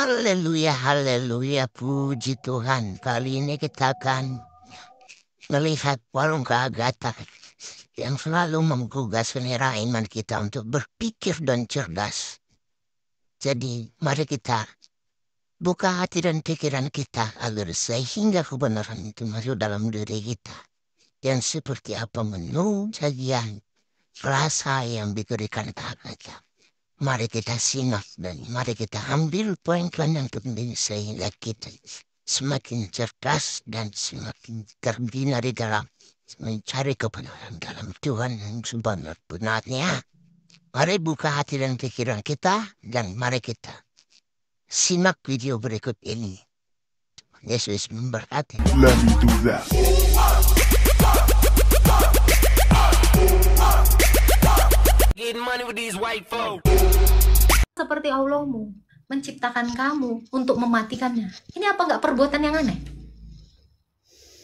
Haleluya, haleluya, puji Tuhan. Kali ini kita akan melihat warung keagatan yang selalu menggugah selera iman kita untuk berpikir dan cerdas. Jadi, mari kita buka hati dan pikiran kita agar sehingga kebenaran itu masuk dalam diri kita. Dan seperti apa menu sajian rasa yang diberikan kita. Mari kita simak dan mari kita ambil poin-poin yang penting sehingga kita semakin cerdas dan semakin terbina di dalam mencari kebenaran dalam Tuhan yang sebenar-benarnya. Mari buka hati dan pikiran kita dan mari kita simak video berikut ini. Yesus memberkati. Let me do that. Getting money with these white folk. Seperti Allahmu menciptakan kamu untuk mematikannya. Ini apa nggak perbuatan yang aneh?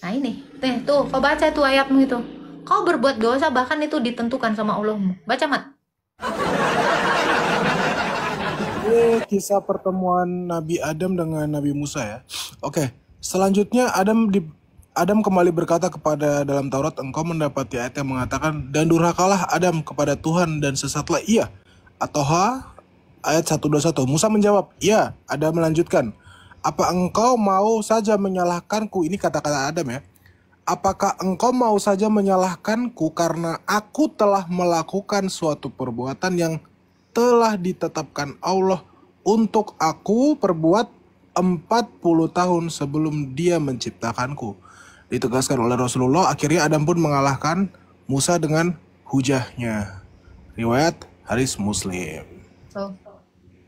Nah ini, tuh, kau baca tuh ayatmu itu. Kau berbuat dosa bahkan itu ditentukan sama Allahmu. Baca, Mat. Ini kisah pertemuan Nabi Adam dengan Nabi Musa ya. Oke, selanjutnya Adam kembali berkata kepada dalam Taurat, engkau mendapati ayat yang mengatakan, dan durhakalah Adam kepada Tuhan dan sesatlah ia. Atau ayat 121. Musa menjawab, iya. Adam melanjutkan, apa engkau mau saja menyalahkanku? Ini kata-kata Adam ya. Apakah engkau mau saja menyalahkanku karena aku telah melakukan suatu perbuatan yang telah ditetapkan Allah untuk aku perbuat 40 tahun sebelum dia menciptakanku. Ditegaskan oleh Rasulullah, akhirnya Adam pun mengalahkan Musa dengan hujahnya. Riwayat Hadis Muslim. So,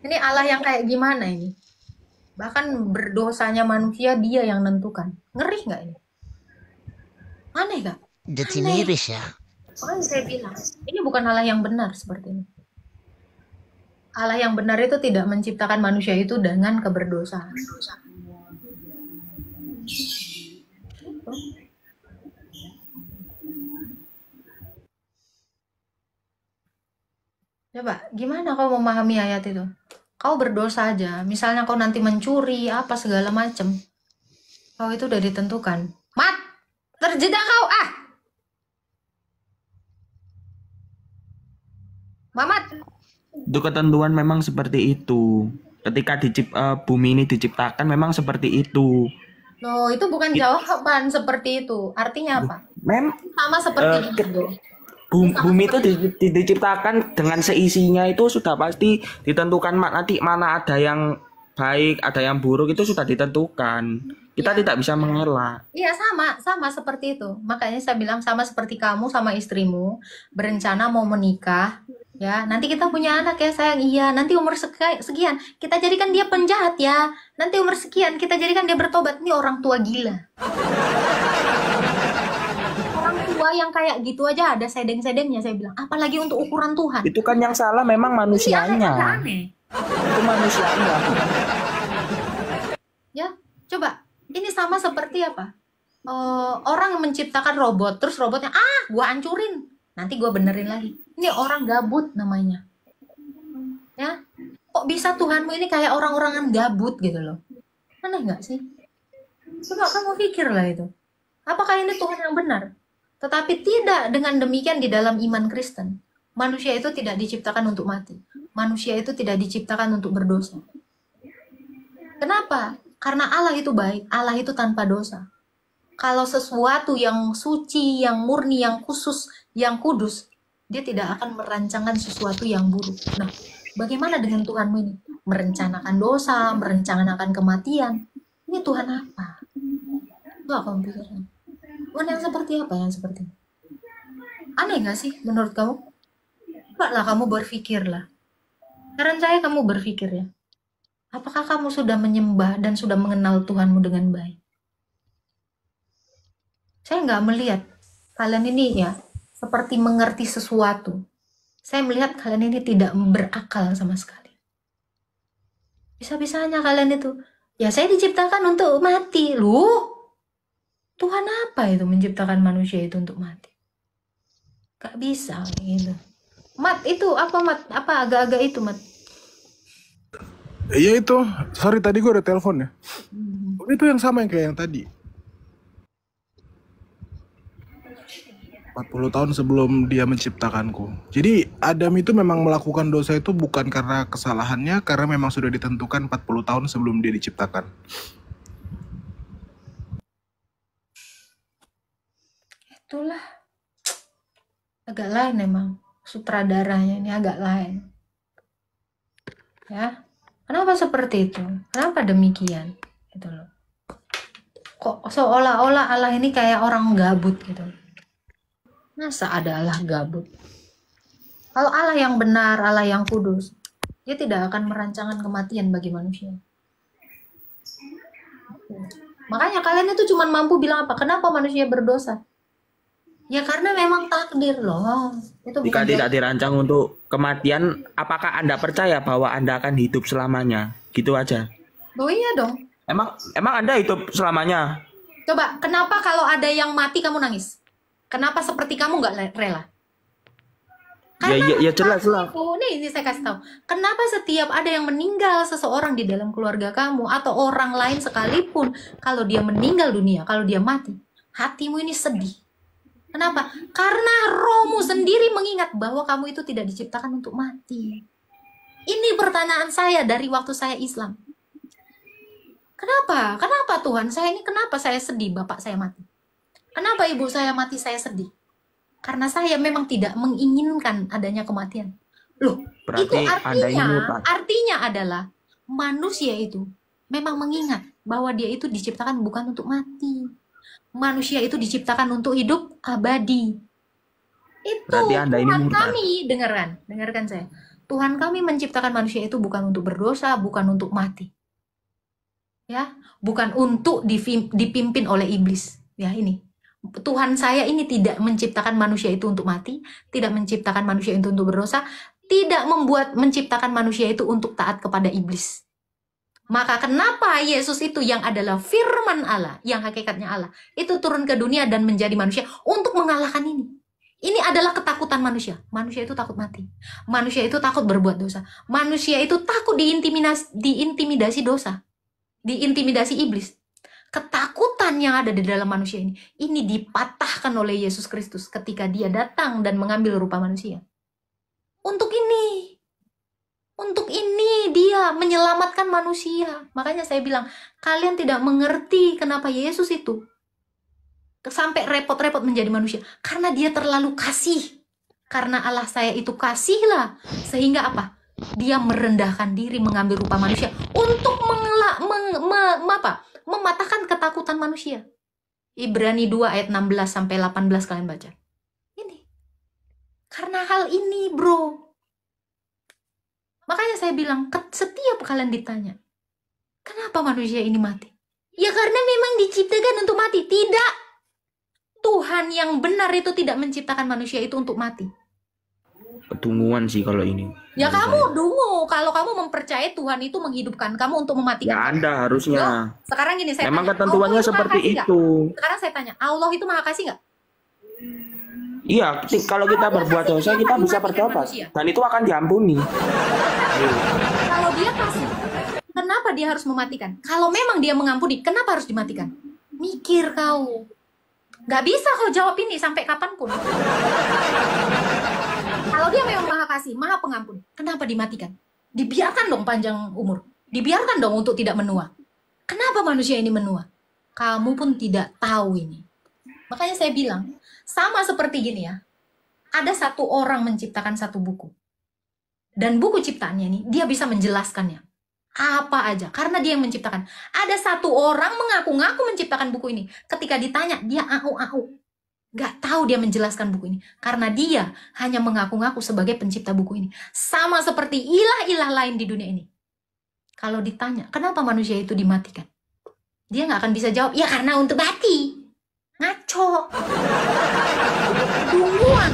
ini Allah yang kayak gimana ini? Bahkan berdosanya manusia dia yang nentukan. Ngeri nggak ini? Aneh nggak? Jadi Aneh. miris ya. Makanya saya bilang, ini bukan Allah yang benar seperti ini. Allah yang benar itu tidak menciptakan manusia itu dengan keberdosaan. Coba, gimana kau memahami ayat itu? Kau berdosa aja, misalnya kau nanti mencuri, apa segala macem. Kau itu udah ditentukan. Mat! Terjeda kau, ah! Mamat! Itu ketentuan memang seperti itu. Ketika bumi ini diciptakan memang seperti itu. Loh, itu bukan jawaban seperti itu. Artinya apa? Sama seperti itu. Bumi itu diciptakan dengan seisinya itu sudah pasti ditentukan, nanti mana ada yang baik, ada yang buruk itu sudah ditentukan. Kita tidak bisa mengelak. Iya, sama seperti itu. Makanya saya bilang sama seperti kamu sama istrimu berencana mau menikah, ya. Nanti kita punya anak ya sayang, iya. Nanti umur sekian kita jadikan dia penjahat ya. Nanti umur sekian kita jadikan dia bertobat. Ini orang tua gila. Orang tua yang kayak gitu aja ada sedeng-sedengnya, saya bilang. Apalagi untuk ukuran Tuhan. Itu kan yang salah memang manusianya. Aneh. Itu manusianya. Ya, coba. Ini sama seperti apa? Orang menciptakan robot, terus robotnya, gua hancurin. Nanti gua benerin lagi. Ini orang gabut namanya. Ya, kok bisa Tuhanmu ini kayak orang-orangan gabut gitu loh. Aneh nggak sih? Coba kamu pikirlah itu. Apakah ini Tuhan yang benar? Tetapi tidak dengan demikian di dalam iman Kristen. Manusia itu tidak diciptakan untuk mati. Manusia itu tidak diciptakan untuk berdosa. Kenapa? Karena Allah itu baik, Allah itu tanpa dosa. Kalau sesuatu yang suci, yang murni, yang khusus, yang kudus, dia tidak akan merancangkan sesuatu yang buruk. Nah, bagaimana dengan Tuhanmu ini? Merencanakan dosa, merencanakan kematian. Ini Tuhan apa? Enggak kamu pikirkan. Tuhan yang seperti apa yang seperti ini? Aneh gak sih menurut kamu? Cobalah kamu berpikirlah. Saran saya kamu berpikir ya. Apakah kamu sudah menyembah dan sudah mengenal Tuhanmu dengan baik? Saya nggak melihat kalian ini ya seperti mengerti sesuatu. Saya melihat kalian ini tidak berakal sama sekali. Bisa-bisanya kalian itu, ya saya diciptakan untuk mati. Loh, Tuhan apa itu menciptakan manusia itu untuk mati? Gak bisa gitu. Mat itu apa Mat? Apa agak-agak itu Mat? Iya itu, sorry tadi gue ada telepon ya. Itu yang sama yang kayak yang tadi. 40 tahun sebelum dia menciptakanku. Jadi Adam itu memang melakukan dosa itu bukan karena kesalahannya, karena memang sudah ditentukan 40 tahun sebelum dia diciptakan. Itulah agak lain emang sutradaranya ini agak lain. Ya. Kenapa seperti itu? Kenapa demikian? Gitu loh. Kok seolah-olah Allah ini kayak orang gabut gitu. Masa ada Allah gabut? Kalau Allah yang benar, Allah yang kudus, dia tidak akan merancangkan kematian bagi manusia. Makanya kalian itu cuma mampu bilang apa? Kenapa manusia berdosa? Ya karena memang takdir loh. Itu Jika bukan tidak dirancang untuk kematian, apakah Anda percaya bahwa Anda akan hidup selamanya? Gitu aja. Oh iya dong. Emang Anda hidup selamanya? Coba, kenapa kalau ada yang mati kamu nangis? Kenapa seperti kamu nggak rela? Ya jelas lah. Oh, ini saya kasih tahu. Kenapa setiap ada yang meninggal seseorang di dalam keluarga kamu atau orang lain sekalipun, kalau dia meninggal dunia, kalau dia mati, hatimu ini sedih. Kenapa? Karena rohmu sendiri mengingat bahwa kamu itu tidak diciptakan untuk mati. Ini pertanyaan saya dari waktu saya Islam. Kenapa? Kenapa Tuhan? Kenapa saya sedih bapak saya mati? Kenapa ibu saya mati saya sedih? Karena saya memang tidak menginginkan adanya kematian. Loh, Berarti itu Anda ini murtad. artinya adalah manusia itu memang mengingat bahwa dia itu diciptakan bukan untuk mati. Manusia itu diciptakan untuk hidup abadi. Itu Berarti Anda ini Tuhan murtad. kami, dengarkan saya. Tuhan kami menciptakan manusia itu bukan untuk berdosa, bukan untuk mati. Ya, bukan untuk dipimpin oleh iblis. Ya, ini. Tuhan saya ini tidak menciptakan manusia itu untuk mati, tidak menciptakan manusia itu untuk berdosa, tidak menciptakan manusia itu untuk taat kepada iblis. Maka kenapa Yesus itu yang adalah firman Allah, yang hakikatnya Allah, itu turun ke dunia dan menjadi manusia untuk mengalahkan ini. Ini adalah ketakutan manusia. Manusia itu takut mati. Manusia itu takut berbuat dosa. Manusia itu takut diintimidasi dosa. Diintimidasi iblis. Ketakutan yang ada di dalam manusia ini dipatahkan oleh Yesus Kristus ketika dia datang dan mengambil rupa manusia. Untuk ini dia menyelamatkan manusia. Makanya saya bilang, kalian tidak mengerti kenapa Yesus itu sampai repot-repot menjadi manusia. Karena dia terlalu kasih. Karena Allah saya itu kasihlah. Sehingga apa? Dia merendahkan diri mengambil rupa manusia untuk mematahkan ketakutan manusia. Ibrani 2 ayat 16 sampai 18 kalian baca. Ini. Karena hal ini, bro. Makanya saya bilang, setiap kalian ditanya, kenapa manusia ini mati? Ya karena memang diciptakan untuk mati. Tidak. Tuhan yang benar itu tidak menciptakan manusia itu untuk mati. Kedunguan sih kalau ini. Ya kamu dungu kalau kamu mempercayai Tuhan itu menghidupkan kamu untuk mematikan. Ya Anda harusnya. Sekarang gini saya Memang tanya, ketentuannya Allah seperti Maha Kasih itu. nggak? Sekarang saya tanya, Allah itu Maha Kasih nggak? Iya, kalau kita berbuat dosa kita bisa bertobat dan itu akan diampuni. Kalau dia kasih, kenapa dia harus mematikan? Kalau memang dia mengampuni, kenapa harus dimatikan? Mikir kau. Nggak bisa kau jawab ini sampai kapanpun. Kalau dia memang Maha Kasih, Maha Pengampun, kenapa dimatikan? Dibiarkan dong panjang umur. Dibiarkan dong untuk tidak menua. Kenapa manusia ini menua? Kamu pun tidak tahu ini. Makanya saya bilang, sama seperti gini ya. Ada satu orang menciptakan satu buku. Dan buku ciptaannya ini, dia bisa menjelaskannya. Apa aja, karena dia yang menciptakan. Ada satu orang mengaku-ngaku menciptakan buku ini. Ketika ditanya, dia au-au. Gak tahu dia menjelaskan buku ini. Karena dia hanya mengaku-ngaku sebagai pencipta buku ini. Sama seperti ilah-ilah lain di dunia ini. Kalau ditanya, kenapa manusia itu dimatikan? Dia gak akan bisa jawab, ya karena untuk mati. Ngaco. Dunguan.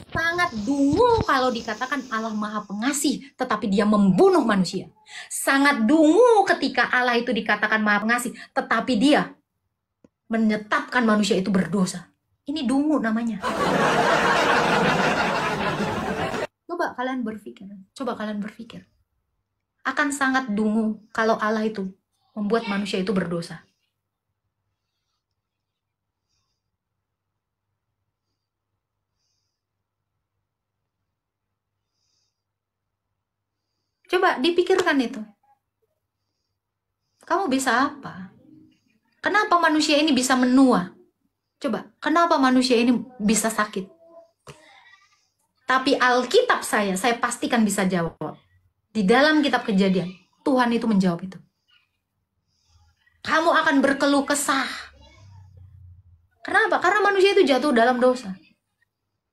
Sangat dungu kalau dikatakan Allah Maha Pengasih, tetapi dia membunuh manusia. Sangat dungu ketika Allah itu dikatakan Maha Pengasih, tetapi dia menetapkan manusia itu berdosa. Ini dungu namanya. Coba kalian berpikir. akan sangat dungu kalau Allah itu membuat manusia itu berdosa. Coba dipikirkan itu. Kamu bisa apa? Kenapa manusia ini bisa menua? Coba, kenapa manusia ini bisa sakit? Tapi Alkitab saya pastikan bisa jawab. Di dalam kitab Kejadian, Tuhan itu menjawab itu. Kamu akan berkeluh kesah. Kenapa? Karena manusia itu jatuh dalam dosa.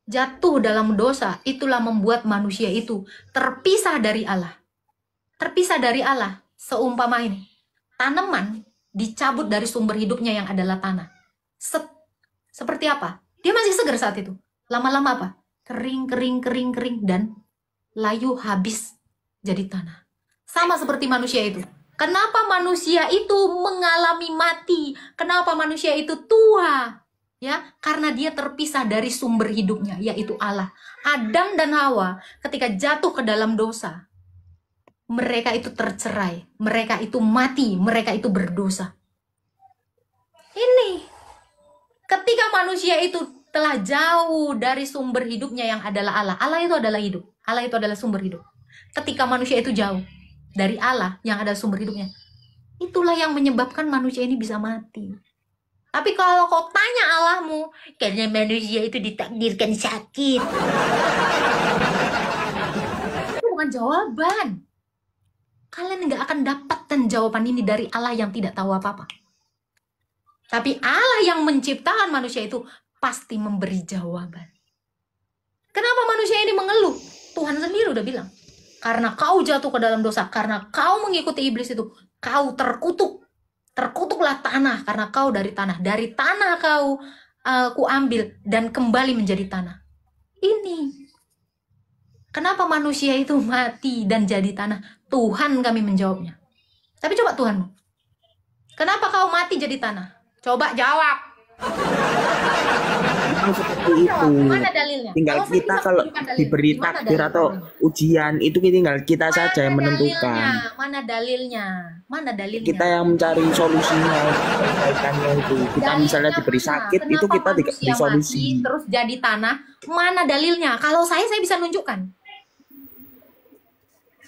Jatuh dalam dosa, itulah membuat manusia itu terpisah dari Allah. Terpisah dari Allah, seumpama ini. Tanaman dicabut dari sumber hidupnya yang adalah tanah. Seperti apa? Dia masih segar saat itu. Lama-lama apa? Kering, dan layu habis jadi tanah. Sama seperti manusia itu. Kenapa manusia itu mengalami mati? Kenapa manusia itu tua? Ya, karena dia terpisah dari sumber hidupnya, yaitu Allah. Adam dan Hawa ketika jatuh ke dalam dosa, mereka itu tercerai, mereka itu mati, mereka itu berdosa. Ini ketika manusia itu telah jauh dari sumber hidupnya yang adalah Allah. Allah itu adalah hidup. Allah itu adalah sumber hidup. Ketika manusia itu jauh dari Allah yang ada sumber hidupnya, itulah yang menyebabkan manusia ini bisa mati. Tapi kalau kau tanya Allahmu, karena manusia itu ditakdirkan sakit, itu bukan jawaban. Kalian nggak akan dapatkan jawaban ini dari Allah yang tidak tahu apa-apa. Tapi Allah yang menciptakan manusia itu pasti memberi jawaban. Kenapa manusia ini mengeluh? Tuhan sendiri udah bilang, karena kau jatuh ke dalam dosa, karena kau mengikuti iblis itu, kau terkutuk. Terkutuklah tanah, karena kau dari tanah. Dari tanah kau ku ambil dan kembali menjadi tanah. Ini. Kenapa manusia itu mati dan jadi tanah? Tuhan kami menjawabnya. Tapi coba Tuhan, kenapa kau mati jadi tanah? Coba jawab. Memang seperti itu. Mana dalilnya? Tinggal Kalau saya kita bisa kalau menunjukkan dalil. diberi Mana takdir dalilnya? atau ujian itu tinggal kita saja yang menentukan. Mana dalilnya? Mana dalilnya? Kita yang mencari solusinya, kebaikannya itu. Kita Dalilnya misalnya diberi mana? sakit, Kenapa itu kita diberi manusia solusi. mati, terus jadi tanah. Mana dalilnya? Kalau saya bisa nunjukkan.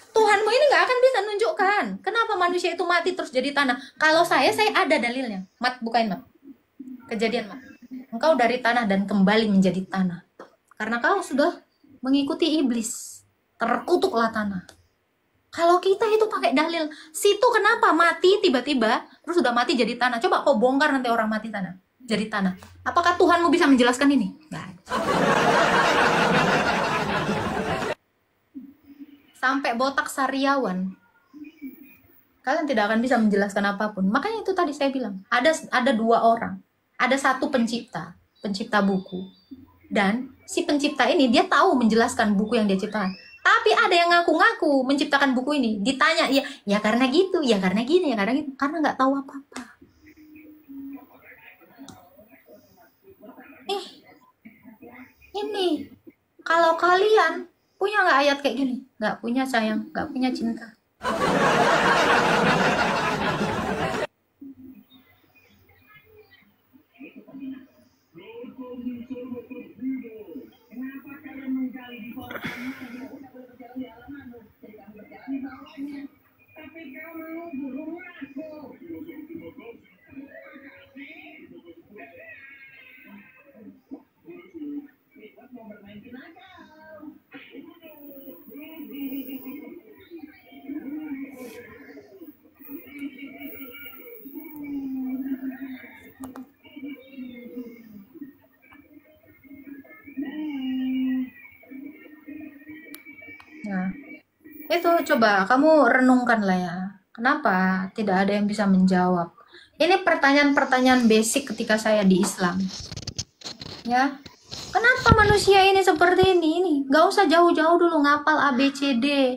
Tuhanmu ini nggak akan bisa nunjukkan. Kenapa manusia itu mati terus jadi tanah? Kalau saya ada dalilnya. Mat, bukain Mat. Kejadian Mat. Engkau dari tanah dan kembali menjadi tanah. Karena kau sudah mengikuti iblis. Terkutuklah tanah. Kalau kita itu pakai dalil, situ kenapa mati tiba-tiba, terus sudah mati jadi tanah. Coba kau bongkar nanti orang mati tanah, jadi tanah. Apakah Tuhanmu bisa menjelaskan ini? Nggak ada. Sampai botak sariawan, kalian tidak akan bisa menjelaskan apapun. Makanya itu tadi saya bilang, ada dua orang. Ada satu pencipta buku. Dan si pencipta ini dia tahu menjelaskan buku yang dia ciptakan. Tapi ada yang ngaku-ngaku menciptakan buku ini. Ditanya, ya karena gitu, ya karena gini, ya karena gitu. Karena nggak tahu apa-apa. Ini. Kalau kalian punya nggak ayat kayak gini? Nggak punya sayang, nggak punya cinta. Nah, itu coba kamu renungkan lah ya. Kenapa tidak ada yang bisa menjawab? Ini pertanyaan-pertanyaan basic ketika saya di Islam. Ya, kenapa manusia ini seperti ini? Gak usah jauh-jauh dulu ngapal A, B, C, D.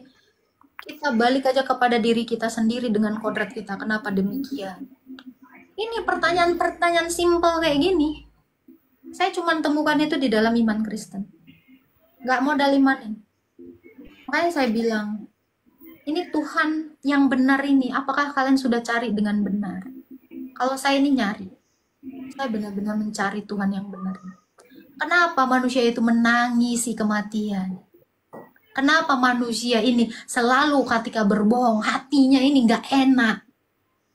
Kita balik aja kepada diri kita sendiri dengan kodrat kita. Kenapa demikian? Ini pertanyaan-pertanyaan simpel kayak gini. Saya cuma temukan itu di dalam iman Kristen. Gak modal iman ini. Makanya saya bilang, ini Tuhan yang benar ini, apakah kalian sudah cari dengan benar? Kalau saya ini nyari, saya benar-benar mencari Tuhan yang benar. Kenapa manusia itu menangisi kematian? Kenapa manusia ini selalu ketika berbohong, hatinya ini nggak enak?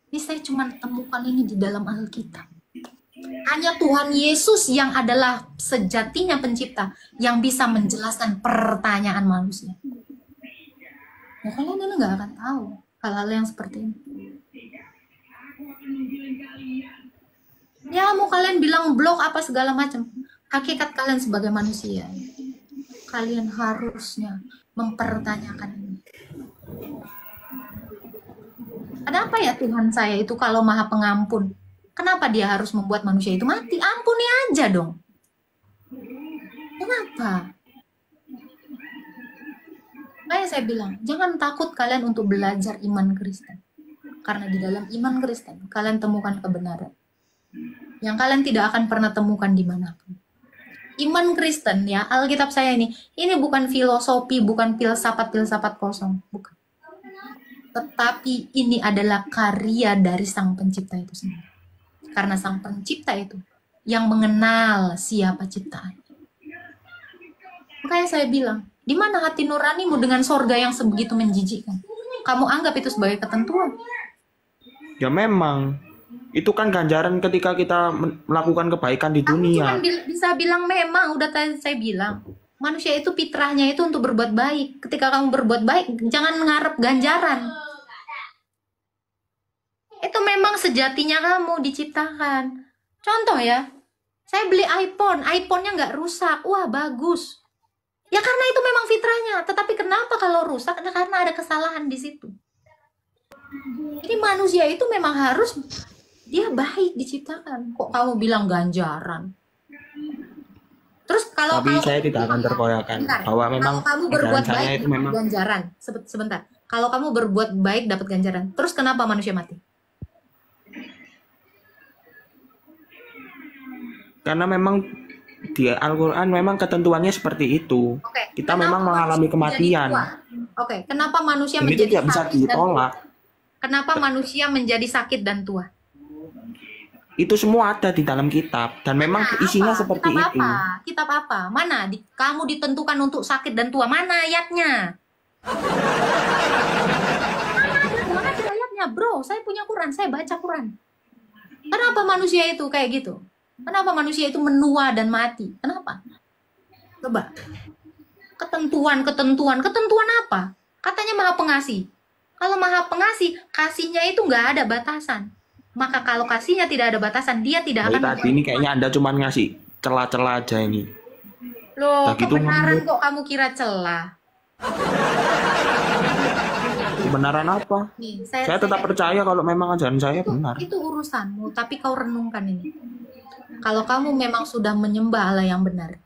Ini saya cuma temukan ini di dalam Alkitab. Hanya Tuhan Yesus yang adalah sejatinya pencipta yang bisa menjelaskan pertanyaan manusia. Ya, kalian ini nggak akan tahu hal-hal yang seperti ini. Ya mau kalian bilang blog apa segala macam, hakikat kalian sebagai manusia, kalian harusnya mempertanyakan ini. Kenapa ya Tuhan saya itu kalau Maha Pengampun? Kenapa dia harus membuat manusia itu mati? Ampuni aja dong. Kenapa? Makanya saya bilang, jangan takut kalian untuk belajar iman Kristen. Karena di dalam iman Kristen, kalian temukan kebenaran. Yang kalian tidak akan pernah temukan dimanapun. Iman Kristen ya, Alkitab saya ini bukan filosofi, bukan filsafat kosong. Bukan. Tetapi ini adalah karya dari Sang Pencipta itu sendiri. Karena Sang Pencipta itu yang mengenal siapa ciptaan. Makanya saya bilang, di mana hati nuranimu dengan sorga yang sebegitu menjijikkan? Kamu anggap itu sebagai ketentuan? Ya memang. Itu kan ganjaran ketika kita melakukan kebaikan di dunia. Kamu cuma bisa bilang memang, udah tadi saya bilang. Manusia itu fitrahnya itu untuk berbuat baik. Ketika kamu berbuat baik, jangan mengharap ganjaran. Itu memang sejatinya kamu diciptakan. Contoh ya, saya beli iPhone, iPhone-nya nggak rusak. Wah, bagus. Ya karena itu memang fitrahnya. Tetapi kenapa kalau rusak? Nah, karena ada kesalahan di situ. Jadi manusia itu memang harus, dia baik diciptakan. Kok kamu bilang ganjaran? Terus kalau Tapi saya tidak akan terkoyakkan bahwa memang kalau kamu berbuat saya baik itu memang ganjaran. Sebentar. Kalau kamu berbuat baik dapat ganjaran. Terus kenapa manusia mati? karena memang di Al-Quran memang ketentuannya seperti itu. Oke, Kita kenapa memang mengalami manusia menjadi kematian. tua? Oke, kenapa manusia Ini menjadi tidak bisa sakit dan tua? ditolak. Kenapa manusia menjadi sakit dan tua? Itu semua ada di dalam kitab dan memang isinya seperti Kitab itu. apa? Kitab apa? Mana? Kamu ditentukan untuk sakit dan tua. Mana ayatnya? Mana ada ayatnya, bro? Saya punya Quran, saya baca Quran. Kenapa manusia itu kayak gitu? Kenapa manusia itu menua dan mati? Kenapa? Coba. Ketentuan apa? Katanya Maha Pengasih. Kalau Maha Pengasih, kasihnya itu nggak ada batasan. Maka kalau kasihnya tidak ada batasan, dia tidak Jadi akan tadi ini kayaknya Anda cuma ngasih celah-celah aja ini. Loh, Nah, gitu kebenaran menurut- kok kamu kira celah? Kebenaran apa? Nih, Saya tetap percaya kalau memang ajaran saya benar. itu urusanmu, tapi kau renungkan ini. Kalau kamu memang sudah menyembah Allah yang benar,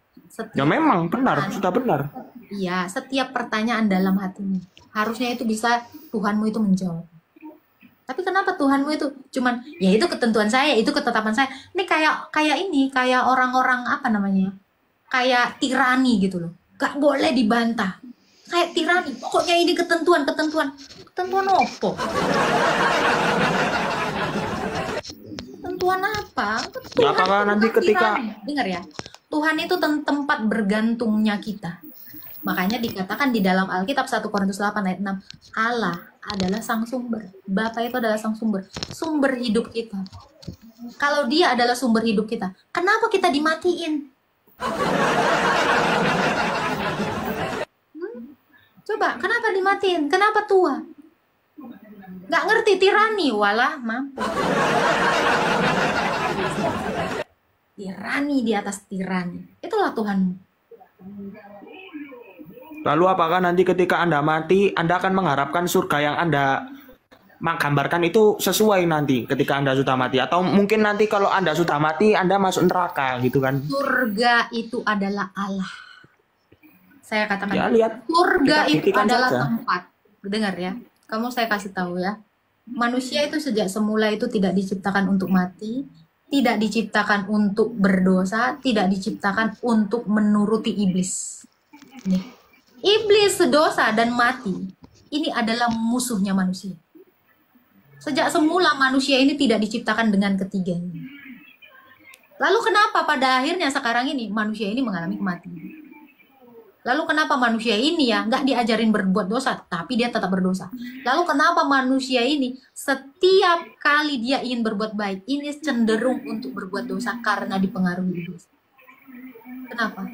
Ya memang benar, sudah benar. iya, setiap pertanyaan dalam hatimu, harusnya itu bisa Tuhanmu itu menjawab. Tapi kenapa Tuhanmu itu cuman, ya itu ketentuan saya, itu ketetapan saya. Ini kayak orang-orang apa namanya? Kayak tirani gitu loh. Gak boleh dibantah. Kayak tirani. Pokoknya ini ketentuan. Ketentuan apa? Ketentuan apa? Ya, apakah nanti ketika- Dengar ya. Tuhan itu tempat bergantungnya kita. Makanya dikatakan di dalam Alkitab 1 Korintus 8 ayat 6, Allah adalah sang sumber. Bapa itu adalah sang sumber. Sumber hidup kita. Kalau dia adalah sumber hidup kita, kenapa kita dimatiin? Coba, kenapa dimatiin? Kenapa tua? Nggak ngerti tirani, walah mampu. Tirani di atas tirani. Itulah Tuhanmu. Lalu apakah nanti ketika Anda mati, Anda akan mengharapkan surga yang Anda menggambarkan itu sesuai nanti ketika Anda sudah mati? Atau mungkin nanti kalau Anda sudah mati, Anda masuk neraka gitu kan? Surga itu adalah Allah. Saya katakan, Ya lihat, surga kita itu buktikan adalah saja. tempat. Dengar ya, kamu saya kasih tahu ya. Manusia itu sejak semula itu tidak diciptakan untuk mati, tidak diciptakan untuk berdosa, tidak diciptakan untuk menuruti iblis. Nih. Iblis dosa dan mati. ini adalah musuhnya manusia. Sejak semula manusia ini tidak diciptakan dengan ketiga ini. Lalu kenapa pada akhirnya sekarang ini manusia ini mengalami kematian? Lalu kenapa manusia ini ya nggak diajarin berbuat dosa, tapi dia tetap berdosa? Lalu kenapa manusia ini setiap kali dia ingin berbuat baik, ini cenderung untuk berbuat dosa karena dipengaruhi iblis? Kenapa?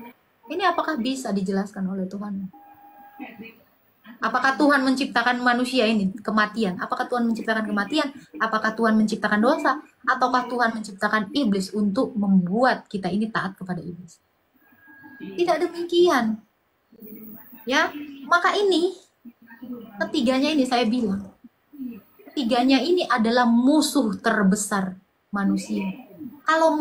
Ini apakah bisa dijelaskan oleh Tuhan? Apakah Tuhan menciptakan manusia ini kematian? Apakah Tuhan menciptakan kematian? Apakah Tuhan menciptakan dosa? Ataukah Tuhan menciptakan iblis untuk membuat kita ini taat kepada iblis? Tidak demikian. Ya, maka ini ketiganya ini saya bilang, ketiganya ini adalah musuh terbesar manusia. Kalau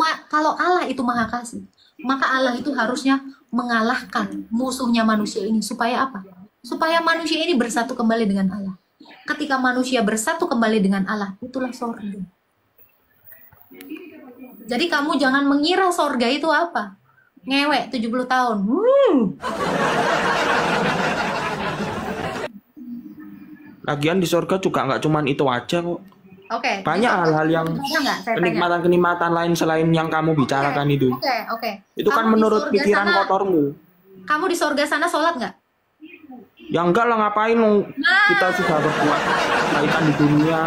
Allah itu maha kasih, maka Allah itu harusnya mengalahkan musuhnya manusia ini supaya apa? Supaya manusia ini bersatu kembali dengan Allah. Ketika manusia bersatu kembali dengan Allah, itulah sorga. Jadi kamu jangan mengira sorga itu apa? Ngewek 70 tahun. Lagian di surga juga nggak cuman itu aja kok. Oke. Banyak hal-hal yang kenikmatan-kenikmatan lain selain yang kamu bicarakan itu. Oke. Itu kan Kamu di menurut surga pikiran sana- kotormu. Kamu di sorga sana sholat nggak? Ya enggak lah, ngapain lo? Kita sudah berbuat kebaikan di dunia.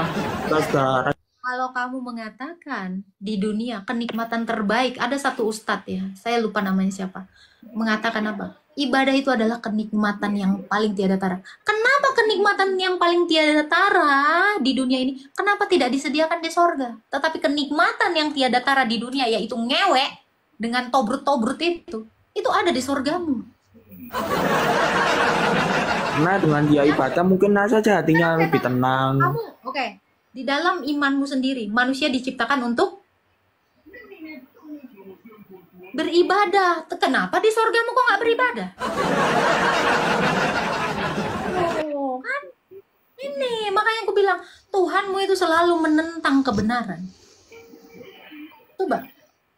Kita sudah. Kalau kamu mengatakan di dunia kenikmatan terbaik, ada satu ustadz ya, saya lupa namanya siapa, mengatakan apa? Ibadah itu adalah kenikmatan yang paling tiada tara. Kenapa kenikmatan yang paling tiada tara di dunia ini, kenapa tidak disediakan di sorga? Tetapi kenikmatan yang tiada tara di dunia, yaitu ngewek dengan tobrut-tobrut itu ada di sorgamu. Nah, dengan dia ibadah mungkin saja hatinya lebih tenang. Kamu, di dalam imanmu sendiri, manusia diciptakan untuk beribadah. Kenapa di sorgamu kok nggak beribadah? Oh, kan? Ini makanya aku bilang Tuhanmu itu selalu menentang kebenaran. Coba,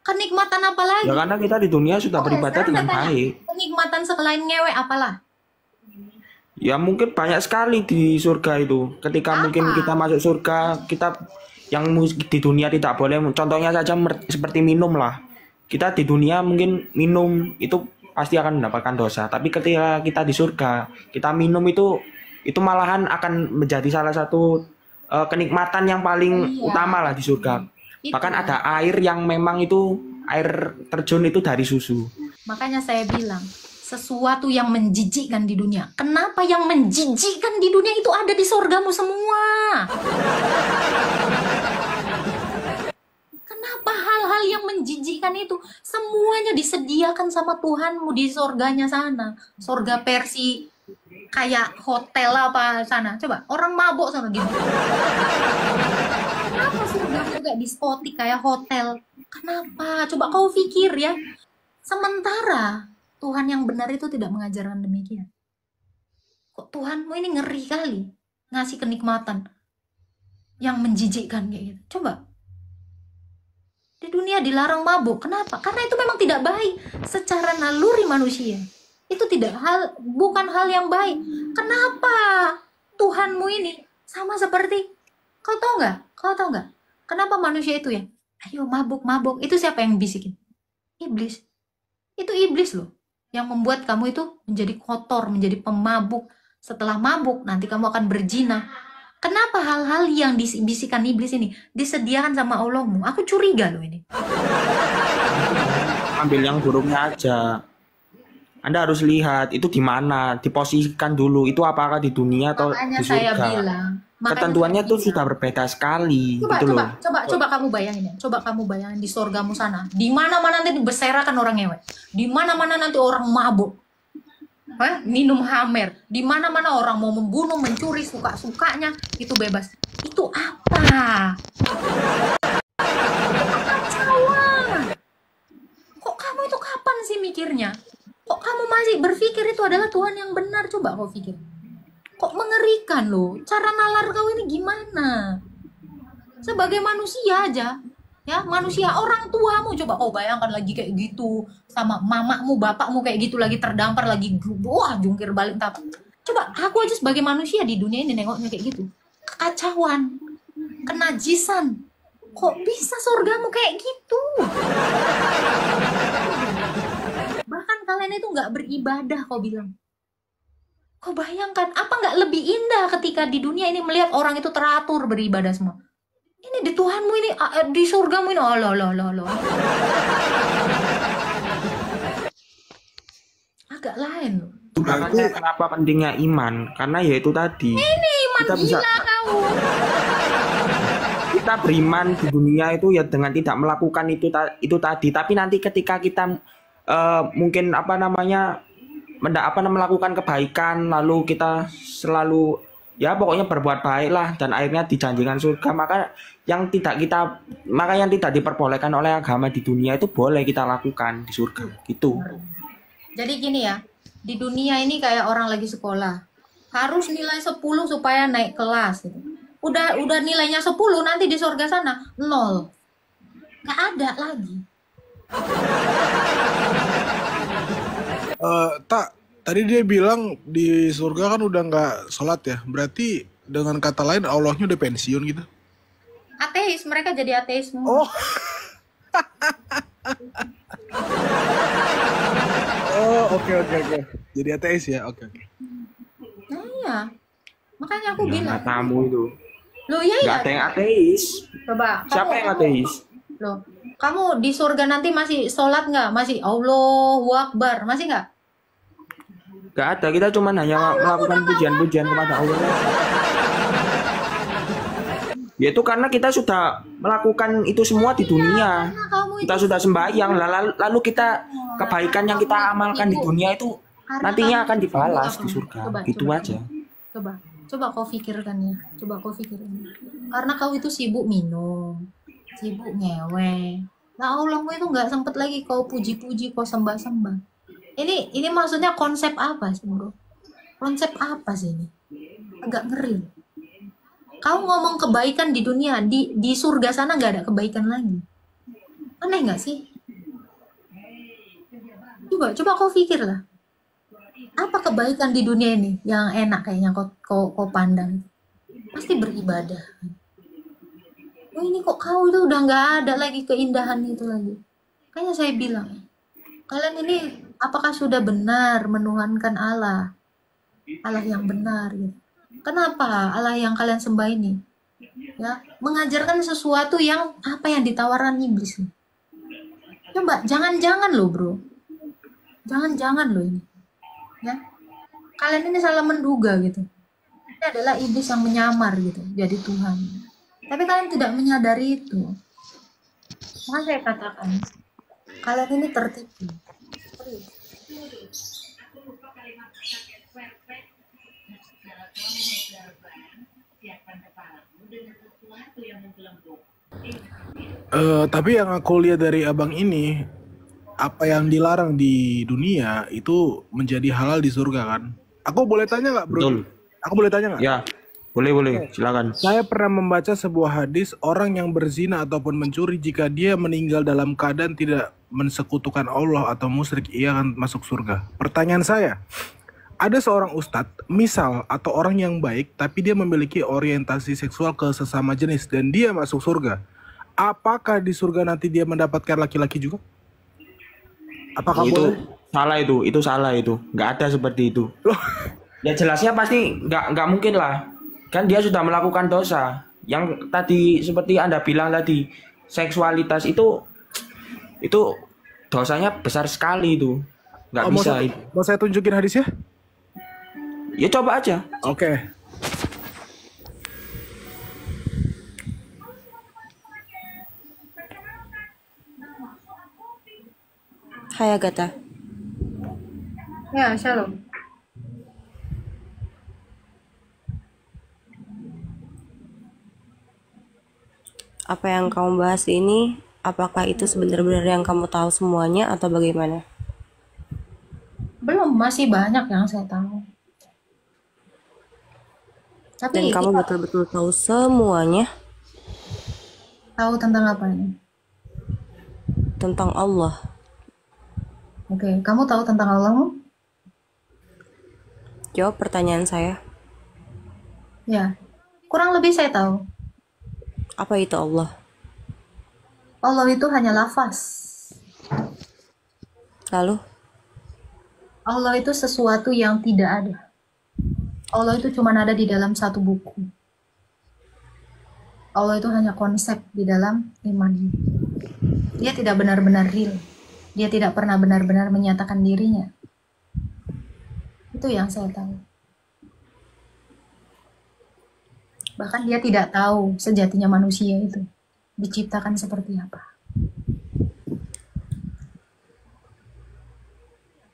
kenikmatan apa lagi? Ya karena kita di dunia sudah beribadah Sekarang dengan saya tanya, baik. kenikmatan selain ngewek apalah? Ya mungkin banyak sekali di surga itu. Ketika mungkin kita masuk surga, kita yang di dunia tidak boleh. Contohnya saja seperti minum lah. Kita di dunia mungkin minum itu pasti akan mendapatkan dosa. Tapi ketika kita di surga, kita minum itu malahan akan menjadi salah satu kenikmatan yang paling utama lah di surga. Bahkan ada air yang memang itu air terjun itu dari susu. Makanya saya bilang sesuatu yang menjijikkan di dunia. Kenapa yang menjijikkan di dunia itu ada di sorgamu semua? Kenapa hal-hal yang menjijikkan itu semuanya disediakan sama Tuhanmu di sorganya sana? Sorga Persi kayak hotel apa sana? Coba orang mabok sana gitu. Kenapa surgamu kayak diskotik kayak hotel? Kenapa? Coba kau pikir ya. Sementara Tuhan yang benar itu tidak mengajarkan demikian. Kok Tuhanmu ini ngeri kali ngasih kenikmatan yang menjijikkan kayak gitu. Coba. Di dunia dilarang mabuk. Kenapa? Karena itu memang tidak baik secara naluri manusia. Itu bukan hal yang baik. Kenapa Tuhanmu ini sama seperti kau tahu nggak? Kenapa manusia itu ya? Ayo mabuk. Itu siapa yang bisikin? Iblis. Itu iblis loh. Yang membuat kamu itu menjadi kotor, menjadi pemabuk. Setelah mabuk, nanti kamu akan berzina. Kenapa hal-hal yang dibisikan iblis ini disediakan sama Allahmu? Aku curiga loh ini. Ambil yang buruknya aja. Anda harus lihat itu di mana, diposisikan dulu. Itu apakah di dunia atau Makanya di surga? saya bilang. Ketentuannya tuh sudah berbeda sekali. gitu loh. Coba kamu bayangin ya. Coba kamu bayangin di sorgamu sana. Di mana-mana nanti berserakan orang ngewek. Di mana-mana nanti orang mabuk. Minum hamer. Di mana-mana orang mau membunuh, mencuri, suka-sukanya. Itu bebas. Itu apa? Kacauan. Kok kamu itu kapan sih mikirnya? Kok kamu masih berpikir itu adalah Tuhan yang benar? Coba kau pikir. Kok mengerikan loh, cara nalar kau ini gimana? Sebagai manusia aja, ya manusia orang tuamu, coba kau bayangkan lagi kayak gitu, sama mamamu, bapakmu kayak gitu lagi terdampar lagi, wah jungkir balik, Coba aku aja sebagai manusia di dunia ini nengoknya kayak gitu. Kekacauan, kenajisan. Kok bisa surgamu kayak gitu? Bahkan kalian itu nggak beribadah, kau bilang. Kau bayangkan, apa nggak lebih indah ketika di dunia ini melihat orang itu teratur beribadah semua? Ini di Tuhanmu ini, di surgamu ini, oh loh. Agak lain loh. Makanya kenapa pentingnya iman? Karena ya itu tadi. Ini iman Kita bisa- gila kau. Kita beriman di dunia itu ya dengan tidak melakukan itu tadi. Tapi nanti ketika kita mungkin melakukan kebaikan, lalu kita selalu ya pokoknya berbuat baik lah dan akhirnya dijanjikan surga, maka yang tidak diperbolehkan oleh agama di dunia itu boleh kita lakukan di surga gitu. Jadi gini ya, di dunia ini kayak orang lagi sekolah, harus nilai 10 supaya naik kelas gitu. Udah nilainya 10, nanti di surga sana 0. Nggak ada lagi. Tadi dia bilang di surga kan udah nggak sholat ya. Berarti dengan kata lain Allahnya udah pensiun gitu. Ateis, mereka jadi ateis semua. Oh. Oh, oke. Jadi ateis ya. Oke. Nah iya, makanya aku Ya, bilang, matamu itu. loh ya Nggak ya, ada yang ateis. coba Siapa yang ateis? Loh, kamu di surga nanti masih sholat nggak? Masih Allahu Akbar, masih nggak? Nggak ada. Kita cuma hanya melakukan pujian-pujian kepada Allah. Yaitu karena kita sudah melakukan itu semua di dunia. Karena kamu itu Kita sudah sembahyang, lalu kita kebaikan yang kita amalkan di dunia itu nantinya akan dibalas di surga. Gitu aja. Coba kau pikirkan ya. Karena kau itu sibuk minum, sibuk ngewe. Nah, Allahmu itu nggak sempet lagi kau puji-puji, kau sembah-sembah. Ini maksudnya konsep apa sih, bro? Konsep apa sih ini? Agak ngeri. Kau ngomong kebaikan di dunia, di surga sana nggak ada kebaikan lagi. Aneh nggak sih? Coba kau pikir lah. Apa kebaikan di dunia ini yang enak kayaknya kau pandang? Pasti beribadah. Oh, ini kok kau itu udah nggak ada lagi keindahan itu lagi. Kayaknya saya bilang, kalian ini apakah sudah benar menuhankan Allah yang benar gitu? Kenapa Allah yang kalian sembah ini ya mengajarkan sesuatu yang yang ditawarkan iblis? Coba jangan loh bro, jangan loh ini ya, kalian ini salah menduga gitu. Ini adalah iblis yang menyamar gitu jadi Tuhan, tapi kalian tidak menyadari itu. Maka saya katakan kalian ini tertipu. Tapi yang aku lihat dari abang ini, apa yang dilarang di dunia itu menjadi halal di surga kan? Aku boleh tanya nggak, bro? Betul. Aku boleh tanya nggak? Ya, boleh, silakan. Saya pernah membaca sebuah hadis, orang yang berzina ataupun mencuri jika dia meninggal dalam keadaan tidak mensekutukan Allah atau musyrik, ia akan masuk surga. Pertanyaan saya, ada seorang ustadz, misal atau orang yang baik, tapi dia memiliki orientasi seksual ke sesama jenis dan dia masuk surga. Apakah di surga nanti dia mendapatkan laki-laki juga? Apakah Itu boleh? salah itu. Nggak ada seperti itu. Ya jelasnya pasti nggak mungkin lah. Kan dia sudah melakukan dosa. Yang tadi seperti Anda bilang tadi, seksualitas itu dosanya besar sekali itu. Nggak bisa. Mau saya tunjukin hadisnya? Ya coba aja. Oke. Hai Agatha. Ya, shalom. Apa yang kamu bahas ini, apakah itu sebenarnya yang kamu tahu semuanya atau bagaimana? Belum, masih banyak yang saya tahu. Tapi Dan kamu kita betul-betul tahu semuanya tahu tentang apa ini? tentang Allah. Oke, kamu tahu tentang Allahmu? Jawab pertanyaan saya. Ya, kurang lebih saya tahu. Apa itu Allah? Allah itu hanya lafaz. Lalu? Allah itu sesuatu yang tidak ada. Allah itu cuma ada di dalam satu buku. Allah itu hanya konsep di dalam iman. Dia tidak benar-benar real. Dia tidak pernah benar-benar menyatakan dirinya. Itu yang saya tahu. Bahkan dia tidak tahu sejatinya manusia itu diciptakan seperti apa.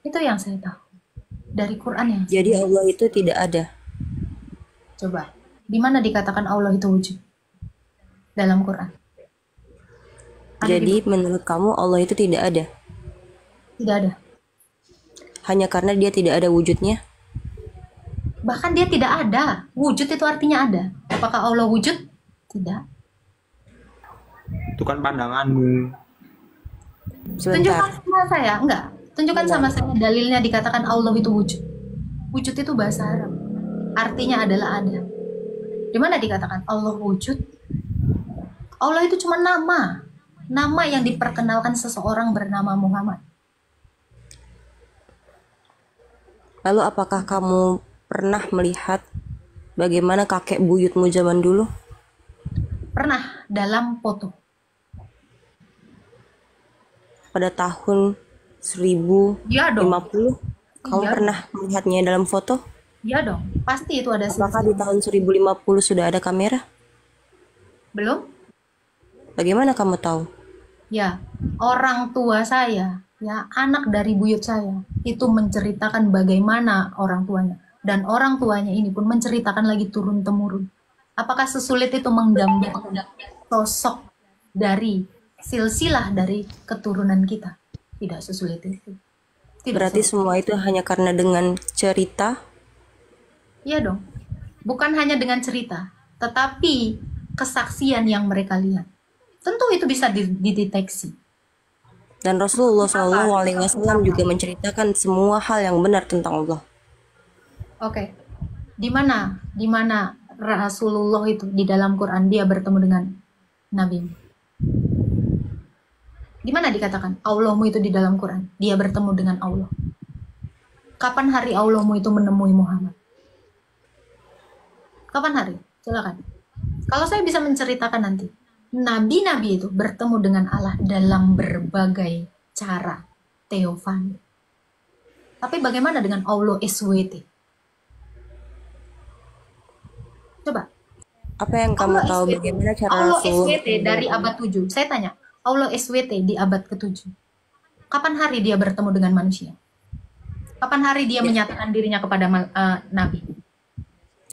Itu yang saya tahu dari Quran yang. Jadi Allah itu tidak ada. Coba, di mana dikatakan Allah itu wujud dalam Quran? Jadi menurut kamu Allah itu tidak ada? Tidak ada. Hanya karena dia tidak ada wujudnya? Bahkan dia tidak ada. Wujud itu artinya ada. Apakah Allah wujud? Tidak. Itu kan pandanganmu. Sebentar. Tunjukkan sama saya, enggak. Tunjukkan sama saya dalilnya dikatakan Allah itu wujud. Wujud itu bahasa Arab. Artinya adalah ada. Di mana dikatakan Allah wujud? Allah itu cuma nama. Nama yang diperkenalkan seseorang bernama Muhammad. Lalu apakah kamu pernah melihat bagaimana kakek buyutmu zaman dulu? Pernah dalam foto. Pada tahun 1050? Iya dong. Kamu Iya. pernah melihatnya dalam foto? Iya dong. Pasti itu ada Apakah di tahun 1050 sudah ada kamera? Belum? Bagaimana kamu tahu? Ya, orang tua saya, ya anak dari buyut saya, itu menceritakan bagaimana orang tuanya. Dan orang tuanya ini pun menceritakan lagi turun-temurun. Apakah sesulit itu menggambarkan sosok dari silsilah dari keturunan kita? Tidak sesulit itu. Tidak Berarti sesulit. semua itu hanya karena dengan cerita? Iya dong. Bukan hanya dengan cerita, tetapi kesaksian yang mereka lihat. Tentu itu bisa dideteksi. Dan Rasulullah SAW juga menceritakan semua hal yang benar tentang Allah. Oke. Di mana Rasulullah itu di dalam Quran dia bertemu dengan Nabi? Di mana dikatakan Allahmu itu di dalam Quran? Dia bertemu dengan Allah. Kapan hari Allahmu itu menemui Muhammad? Kapan hari? Silakan. Kalau saya bisa menceritakan nanti, nabi-nabi itu bertemu dengan Allah dalam berbagai cara teofani. Tapi bagaimana dengan Allah SWT? Coba. Apa yang kamu Allah tahu SWT. bagaimana cara Allah Rasulullah SWT dari abad 7. Saya tanya, Allah SWT di abad ke-7. Kapan hari dia bertemu dengan manusia? Kapan hari dia menyatakan dirinya kepada Nabi?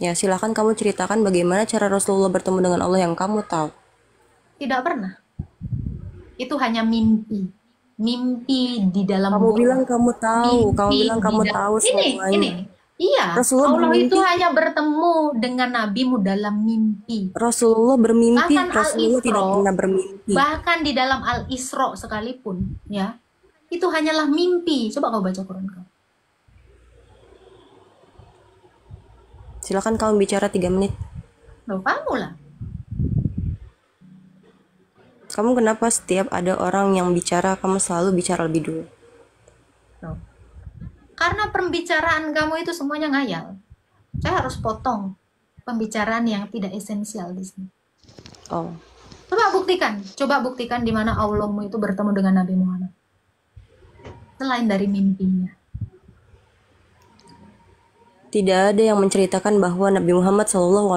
Ya, silakan kamu ceritakan bagaimana cara Rasulullah bertemu dengan Allah yang kamu tahu. Tidak pernah. Itu hanya mimpi. Mimpi di dalam Kamu goa. bilang kamu tahu, kamu Mimpi bilang kamu di dalam- tahu semuanya. Ini. Iya, Rasulullah Allah bermimpi. itu hanya bertemu dengan nabimu dalam mimpi. Rasulullah bermimpi, Bahkan Rasulullah Al-Isra, tidak pernah bermimpi. Bahkan di dalam Al-Isra sekalipun, ya, itu hanyalah mimpi. Coba kau baca Quran kau. Silakan kamu bicara 3 menit. Loh, kamu lah. Kamu kenapa setiap ada orang yang bicara, kamu selalu bicara lebih dulu? Loh. Karena pembicaraan kamu itu semuanya ngayal. Saya harus potong pembicaraan yang tidak esensial di sini. Oh, Coba buktikan di mana Allahmu itu bertemu dengan Nabi Muhammad. Selain dari mimpinya. tidak ada yang menceritakan bahwa Nabi Muhammad SAW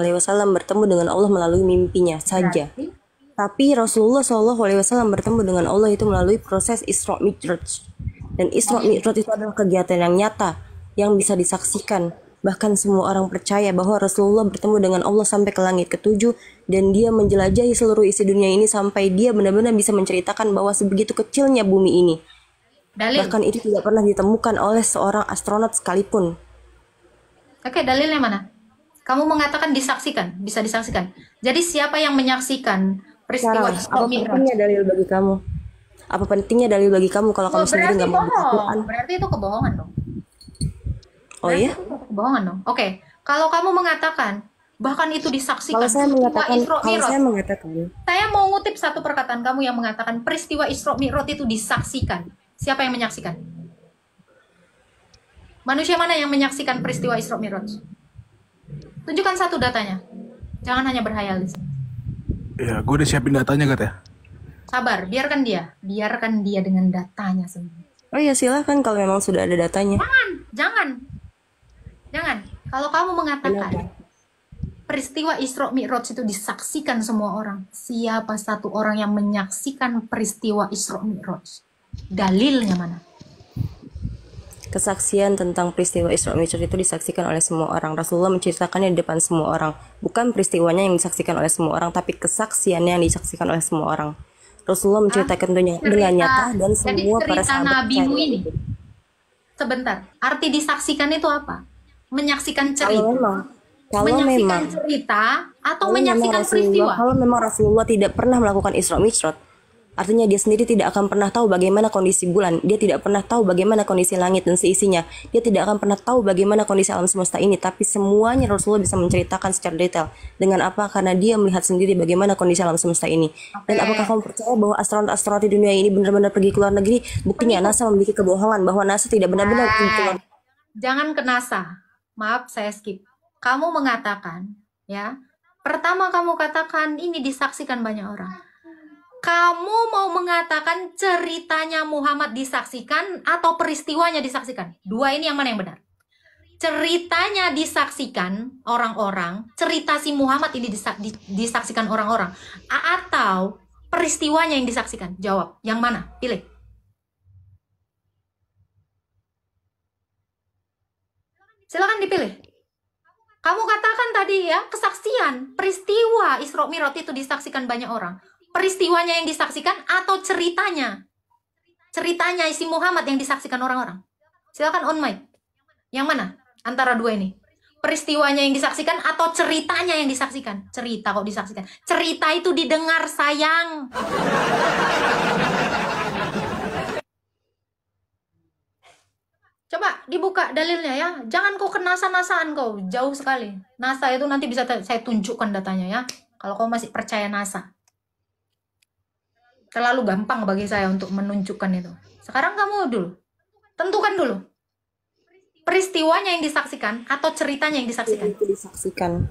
bertemu dengan Allah melalui mimpinya saja. Berarti, Tapi Rasulullah SAW bertemu dengan Allah itu melalui proses Isra Mi'raj. Dan Isra Mi'raj itu adalah kegiatan yang nyata, yang bisa disaksikan. Bahkan semua orang percaya bahwa Rasulullah bertemu dengan Allah sampai ke langit ke-7, dan dia menjelajahi seluruh isi dunia ini sampai dia benar-benar bisa menceritakan bahwa sebegitu kecilnya bumi ini. dalil. Bahkan itu tidak pernah ditemukan oleh seorang astronot sekalipun. Oke, dalilnya mana? Kamu mengatakan disaksikan, bisa disaksikan. Jadi siapa yang menyaksikan peristiwa Sekarang, Isra apa Mi'raj? pentingnya dalil bagi kamu? Apa pentingnya dalil bagi kamu kalau kamu sendiri Berarti nggak mau baca Quran? bohong. Berarti itu kebohongan dong. Oh iya? Berarti itu kebohongan dong. Oke, kalau kamu mengatakan bahkan itu disaksikan Kalau saya peristiwa mengatakan, Isra Mi'raj. Saya mau ngutip satu perkataan kamu yang mengatakan peristiwa Isra Mi'raj itu disaksikan. Siapa yang menyaksikan? Manusia mana yang menyaksikan peristiwa Isra Mi'raj? Tunjukkan satu datanya. Jangan hanya berhayal di sini. Ya, gue udah siapin datanya Gat ya. Sabar, biarkan dia dengan datanya sendiri. Oh ya silahkan kalau memang sudah ada datanya. Jangan. Kalau kamu mengatakan peristiwa Isra Mi'raj itu disaksikan semua orang, siapa satu orang yang menyaksikan peristiwa Isra Mi'raj? Dalilnya mana? Kesaksian tentang peristiwa Isra Mi'raj itu disaksikan oleh semua orang. Rasulullah menceritakannya di depan semua orang. Bukan peristiwanya yang disaksikan oleh semua orang, tapi kesaksiannya yang disaksikan oleh semua orang. Rasulullah menceritakan dengan nyata dan semua para sahabat nabimu ini. Sebentar, arti disaksikan itu apa? Menyaksikan cerita. Menyaksikan cerita atau menyaksikan peristiwa? Kalau memang Rasulullah tidak pernah melakukan Isra Mi'raj, artinya dia sendiri tidak akan pernah tahu bagaimana kondisi bulan. Dia tidak pernah tahu bagaimana kondisi langit dan seisinya. Dia tidak akan pernah tahu bagaimana kondisi alam semesta ini. Tapi semuanya Rasulullah bisa menceritakan secara detail. Dengan apa? Karena dia melihat sendiri bagaimana kondisi alam semesta ini. Dan apakah kamu percaya bahwa astronot-astronot di dunia ini benar-benar pergi ke luar negeri? Buktinya NASA memiliki kebohongan bahwa NASA tidak benar-benar pergi ke luar. Jangan ke NASA. Maaf, saya skip. Kamu mengatakan, ya. Pertama kamu katakan ini disaksikan banyak orang. Kamu mau mengatakan ceritanya Muhammad disaksikan atau peristiwanya disaksikan? Dua ini yang mana yang benar? Ceritanya disaksikan orang-orang, cerita si Muhammad ini disaksikan orang-orang, atau peristiwanya yang disaksikan? Jawab, yang mana? Pilih. Silakan dipilih. Kamu katakan tadi ya, kesaksian, peristiwa Isra Mi'raj itu disaksikan banyak orang. Peristiwanya yang disaksikan atau ceritanya? Ceritanya isi Muhammad yang disaksikan orang-orang. Silakan on mic. Yang mana antara dua ini? Peristiwanya yang disaksikan atau ceritanya yang disaksikan? Cerita kok disaksikan. Cerita itu didengar, sayang. Coba dibuka dalilnya ya. Jangan kau ke NASA-nasaan kau. Jauh sekali. NASA itu nanti bisa saya tunjukkan datanya ya. Kalau kau masih percaya NASA. Terlalu gampang bagi saya untuk menunjukkan itu. Sekarang kamu dulu. Tentukan dulu. Peristiwanya yang disaksikan atau ceritanya yang disaksikan? Itu disaksikan.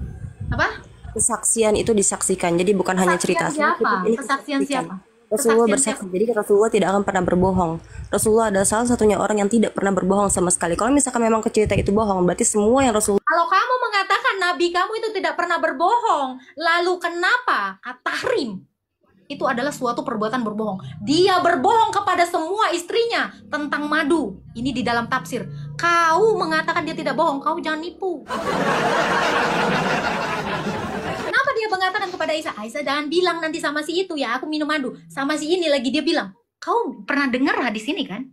Apa? Kesaksian itu disaksikan. Jadi bukan hanya cerita. Siapa? Kesaksian siapa? Rasulullah bersaksi. Jadi Rasulullah tidak akan pernah berbohong. Rasulullah adalah salah satunya orang yang tidak pernah berbohong sama sekali. Kalau misalkan memang cerita itu bohong, berarti semua yang Rasulullah... Kalau kamu mengatakan Nabi kamu itu tidak pernah berbohong, lalu kenapa? At-tahrim. Itu adalah suatu perbuatan berbohong. Dia berbohong kepada semua istrinya tentang madu. Ini di dalam tafsir. Kau mengatakan dia tidak bohong, kau jangan nipu. Kenapa dia mengatakan kepada Aisyah, Aisyah jangan bilang nanti sama si itu ya, aku minum madu. Sama si ini lagi dia bilang, kau pernah dengar hadis ini kan?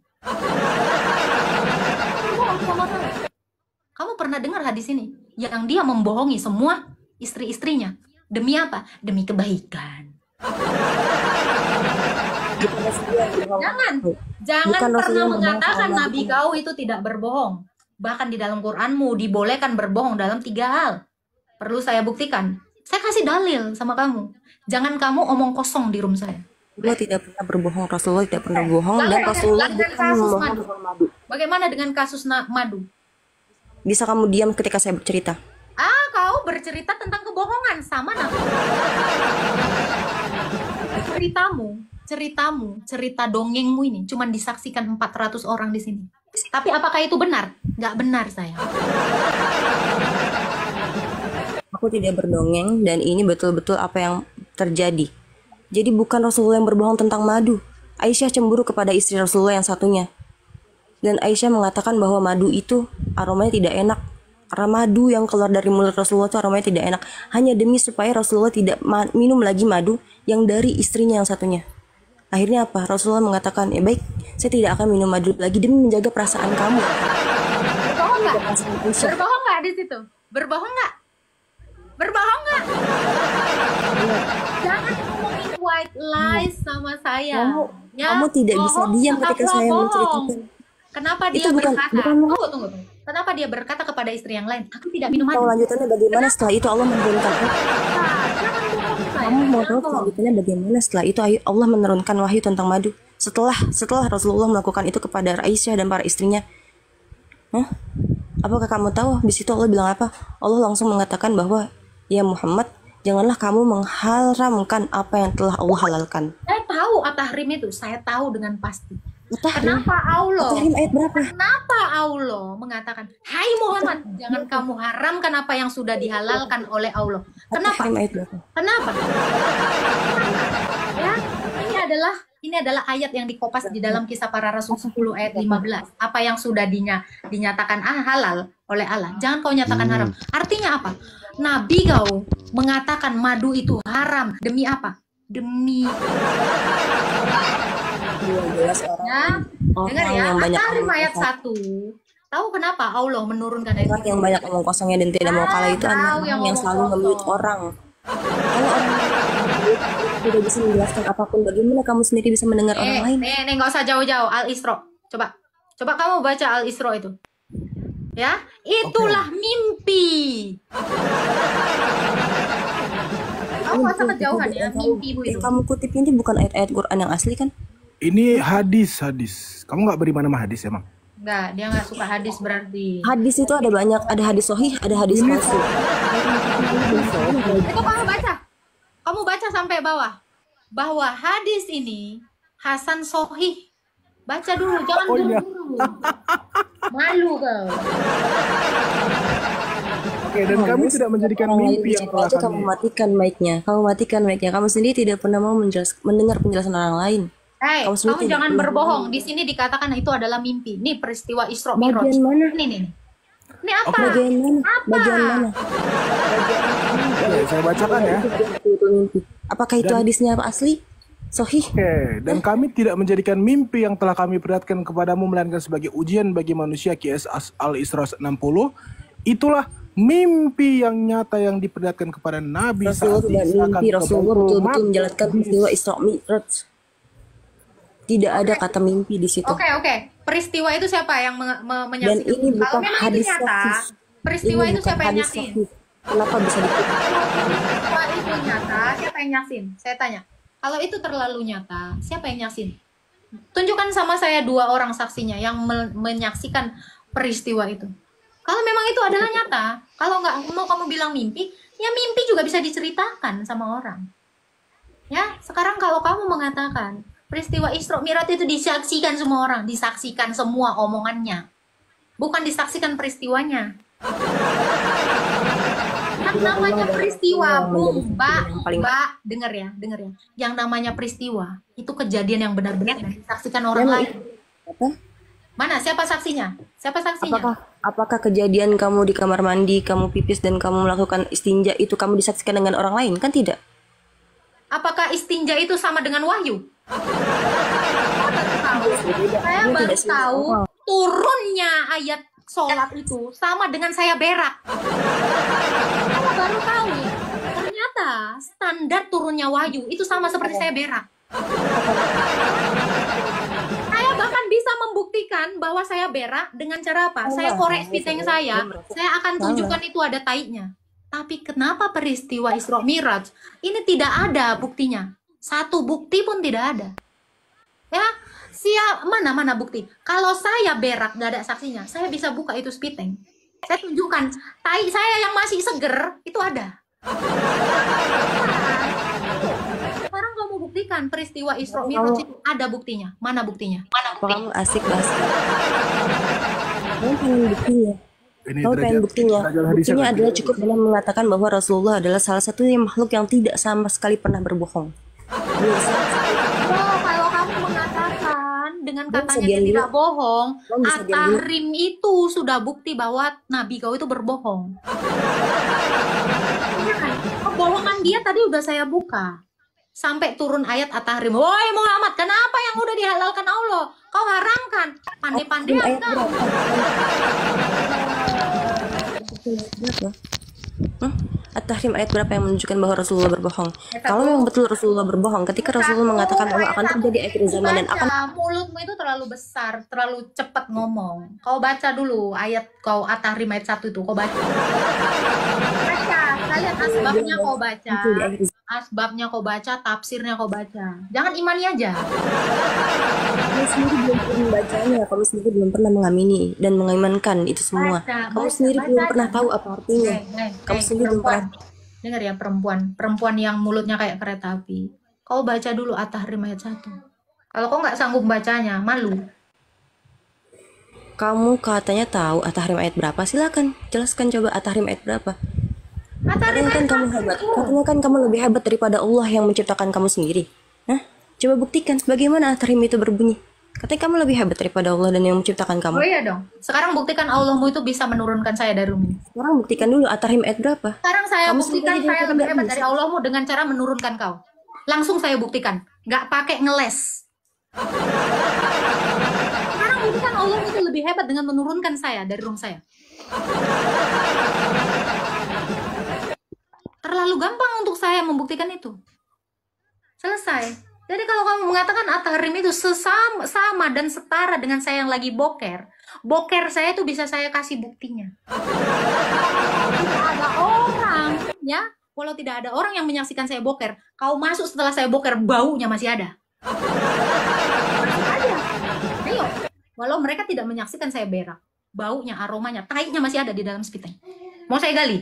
Kamu pernah dengar hadis ini? Yang dia membohongi semua istri-istrinya. Demi apa? Demi kebaikan. Jangan pernah mengatakan Nabi kau itu tidak berbohong. Bahkan di dalam Quranmu dibolehkan berbohong dalam 3 hal. Perlu saya buktikan. Saya kasih dalil sama kamu. Jangan kamu omong kosong di room saya. Rasulullah tidak pernah berbohong. Rasulullah tidak pernah berbohong dan Rasulullah bukan membohong madu. Bagaimana dengan kasus madu? Bisa kamu diam ketika saya bercerita? Kau bercerita tentang kebohongan sama Nabi. Cerita dongengmu ini cuma disaksikan 400 orang di sini. Tapi apakah itu benar? Nggak benar, sayang. Aku tidak berdongeng dan ini betul-betul apa yang terjadi. Jadi bukan Rasulullah yang berbohong tentang madu. Aisyah cemburu kepada istri Rasulullah yang satunya. Dan Aisyah mengatakan bahwa madu itu aromanya tidak enak. Karena madu yang keluar dari mulut Rasulullah itu aromanya tidak enak. Hanya demi supaya Rasulullah tidak minum lagi madu yang dari istrinya yang satunya. Akhirnya apa? Rasulullah mengatakan, baik, saya tidak akan minum madu lagi demi menjaga perasaan kamu. Berbohong nggak? Berbohong nggak di situ? Berbohong nggak? Berbohong nggak? Jangan ngomongin white lies sama saya. Kamu tidak bisa diam ketika saya menceritakan. Kenapa dia Itu bukan berkata, bukan tunggu. Kenapa dia berkata kepada istri yang lain, aku tidak minum tahu madu? lanjutannya bagaimana setelah itu Allah menurunkan Nah, jangan bohong saya. kamu mau tahu Jangan bohong. selanjutnya bagaimana setelah itu Allah menurunkan wahyu tentang madu setelah Rasulullah melakukan itu kepada Aisyah dan para istrinya. Hah? Apakah kamu tahu di situ Allah bilang apa? Allah langsung mengatakan bahwa ya Muhammad, janganlah kamu mengharamkan apa yang telah Allah halalkan. Saya tahu at-tahrim itu, saya tahu dengan pasti. At-Tahrim. Kenapa Allah? At-Tahrim ayat berapa? Kenapa Allah mengatakan, hai Muhammad, jangan kamu haramkan apa yang sudah dihalalkan oleh Allah. Kenapa? At-Tahrim ayat berapa? Kenapa? Ya, ini adalah ayat yang dikopas di dalam Kisah Para Rasul 10 ayat 15. Apa yang sudah dinyatakan halal oleh Allah, jangan kau nyatakan haram. Artinya apa? Nabi kau mengatakan madu itu haram demi apa? Demi Jelas orang ya, dengar ya, yang banyak At-Tahrim omong ayat kosong. 1. Tahu kenapa Allah menurunkan ayat Orang yang banyak omong kosongnya dan tidak mau kalah itu adalah tahu orang yang yang omong selalu kosong. nge-mute orang. Kalau orang tidak bisa menjelaskan apapun, bagaimana kamu sendiri bisa mendengar orang lain? Nggak usah jauh-jauh. Al-Isra. Coba kamu baca Al-Isra itu. Ya, itulah mimpi. Kamu nggak usah kejauhan ya, mimpi bu itu. Yang kamu kutip ini bukan ayat-ayat Quran yang asli kan? Ini hadis. Kamu nggak beriman sama hadis emang? Enggak, dia nggak suka hadis berarti. Hadis itu ada banyak, ada hadis sahih, ada hadis palsu. Itu kamu baca sampai bawah. Bahwa hadis ini Hasan Sohih. Baca dulu, jangan buru-buru. Malu kau. Oke, dan kami tidak menjadikan Orang lain mimpi yang bicara telah itu kamu kami. matikan mic-nya. Kamu sendiri tidak pernah mau mendengar penjelasan orang lain. Hei, Kamu sendiri kamu tidak jangan pernah berbohong. Di sini dikatakan itu adalah mimpi. Ini peristiwa Isra Mi'raj. Bagian mana? Ini. Ini apa? Bagian mana? Apa? Bagian mana? Oke, saya bacakan ya. Itu mimpi. Apakah itu hadisnya asli? Sahih? Oke, dan kami tidak menjadikan mimpi yang telah kami perlihatkan kepadamu melainkan sebagai ujian bagi manusia. QS Al-Isra 60. Itulah mimpi yang nyata yang diperlihatkan kepada Nabi Rasulullah tidak mimpi, Rasulullah betul-betul menjalankan peristiwa Isra Mi'raj. Tidak ada kata mimpi di situ. Oke. Peristiwa itu siapa yang Dan menyaksikan? ini Kalau bukan memang hadis itu nyata, sahih. peristiwa Ini itu bukan siapa yang hadis nyaksin? sahih. Kenapa bisa dikutip? Peristiwa itu nyata, siapa yang nyaksin? Saya tanya. Kalau itu terlalu nyata, siapa yang nyaksin? Tunjukkan sama saya 2 orang saksinya yang menyaksikan peristiwa itu. Kalau memang itu adalah nyata, kalau nggak mau kamu bilang mimpi, ya mimpi juga bisa diceritakan sama orang. Ya, sekarang kalau kamu mengatakan peristiwa Isra Mi'raj itu disaksikan semua orang, disaksikan semua omongannya, bukan disaksikan peristiwanya. Yang namanya peristiwa, Mbak, denger ya. Yang namanya peristiwa itu kejadian yang benar-benar disaksikan orang lain. Apa? Mana? Siapa saksinya? Apakah kejadian kamu di kamar mandi, kamu pipis dan kamu melakukan istinja itu kamu disaksikan dengan orang lain? Kan tidak. Apakah istinja itu sama dengan wahyu? Saya baru tahu turunnya ayat sholat itu sama dengan saya berak. Saya baru tahu ya. Ternyata standar turunnya wahyu itu sama seperti saya berak. Saya bahkan bisa membuktikan bahwa saya berak dengan cara apa? Saya korek spiteng saya akan tunjukkan itu ada taiknya. Tapi kenapa peristiwa Isra Mi'raj ini tidak ada buktinya? Satu bukti pun tidak ada. Ya, mana bukti? Kalau saya berak gak ada saksinya, saya bisa buka itu spiteng. Saya tunjukkan tai saya yang masih seger itu ada. Sekarang kamu buktikan peristiwa Isra Mi'raj itu ada buktinya. Mana buktinya? Kamu asik bahas. Kamu pengen buktinya. Kamu pengen buktinya. Buktinya adalah cukup dengan mengatakan bahwa Rasulullah adalah salah satu makhluk yang tidak sama sekali pernah berbohong. Kalau kamu mengatakan dengan katanya dia tidak bohong, At-Tahrim itu sudah bukti bahwa Nabi kau itu berbohong. Kebohongan dia tadi udah saya buka. Sampai turun ayat At-Tahrim. Woi Muhammad, kenapa yang udah dihalalkan Allah kau haramkan? Pandai-pandai kau. At-Tahrim ayat berapa yang menunjukkan bahwa Rasulullah berbohong? Ayat Kalau 1. memang betul Rasulullah berbohong, ketika Rasulullah mengatakan bahwa akan terjadi akhir zaman dan akan Baca, mulutmu itu terlalu besar, terlalu cepat ngomong. Kau baca dulu ayat kau At-Tahrim ayat 1 itu, kau baca. Baca, kalian asbabnya kau baca. muncul di akhir zaman. Asbabnya kau baca, tafsirnya kau baca. Jangan imani aja. Kamu sendiri belum pernah membacanya, kamu sendiri belum pernah mengamini dan mengimankan itu semua. Kamu sendiri belum pernah tahu apa artinya. Kamu sendiri belum perempuan. pernah. Dengar ya perempuan yang mulutnya kayak kereta api. Kau baca dulu At-Tahrim ayat 1. Kalau kau nggak sanggup bacanya, malu. Kamu katanya tahu At-Tahrim ayat berapa? Silakan jelaskan coba At-Tahrim ayat berapa. At-Tahrim Katanya kan ayat kamu 1. hebat. Katanya kan kamu lebih hebat daripada Allah yang menciptakan kamu sendiri. Hah? Coba buktikan bagaimana At-Tahrim itu berbunyi. Katanya kamu lebih hebat daripada Allah dan yang menciptakan Oh kamu. iya dong. Sekarang buktikan Allahmu itu bisa menurunkan saya dari bumi. Sekarang buktikan dulu At-Tahrim ayat berapa. Sekarang saya Kamu buktikan sendiri saya juga lebih nggak hebat bisa. dari Allahmu dengan cara menurunkan kau. Langsung saya buktikan. Nggak pakai ngeles. Sekarang buktikan Allahmu itu lebih hebat dengan menurunkan saya dari room saya. Terlalu gampang untuk saya membuktikan itu. Selesai. Jadi kalau kamu mengatakan At-Tahrim itu sama dan setara dengan saya yang lagi boker saya itu bisa saya kasih buktinya. Tidak ada orang, ya. Walau tidak ada orang yang menyaksikan saya boker, kau masuk setelah saya boker, baunya masih ada. Masih ada. Ayo. Walau mereka tidak menyaksikan saya berak, baunya, aromanya, taiknya masih ada di dalam spiteng. Mau saya gali?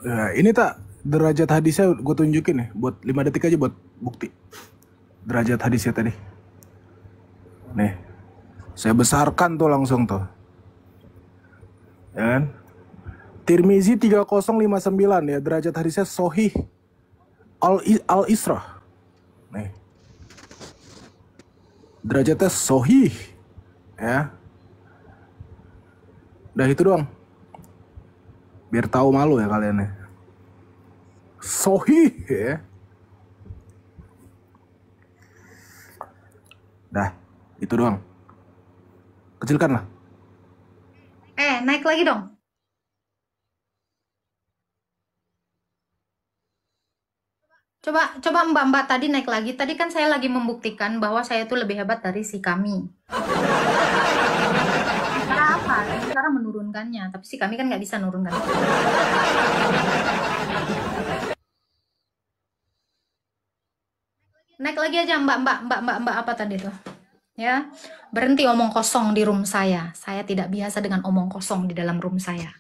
Ya, ini tak derajat hadisnya gue tunjukin nih buat 5 detik aja buat bukti derajat hadisnya tadi. Nih, saya besarkan tuh langsung tuh. Ya kan? Tirmizi 3059 ya, derajat hadisnya Sahih Al-Isra. Nih. Derajatnya Sahih. Ya. Udah itu doang. Biar tahu malu ya kalian ya. Sahih ya. Dah, itu doang. Kecilkan lah. Naik lagi dong. Coba Mbak tadi naik lagi. Tadi kan saya lagi membuktikan bahwa saya itu lebih hebat dari si kami. Cara apa? Cara menurunkannya. Tapi si kami kan nggak bisa menurunkan. Naik lagi aja Mbak apa tadi tuh? Ya, berhenti omong kosong di room saya. Saya tidak biasa dengan omong kosong di dalam room saya.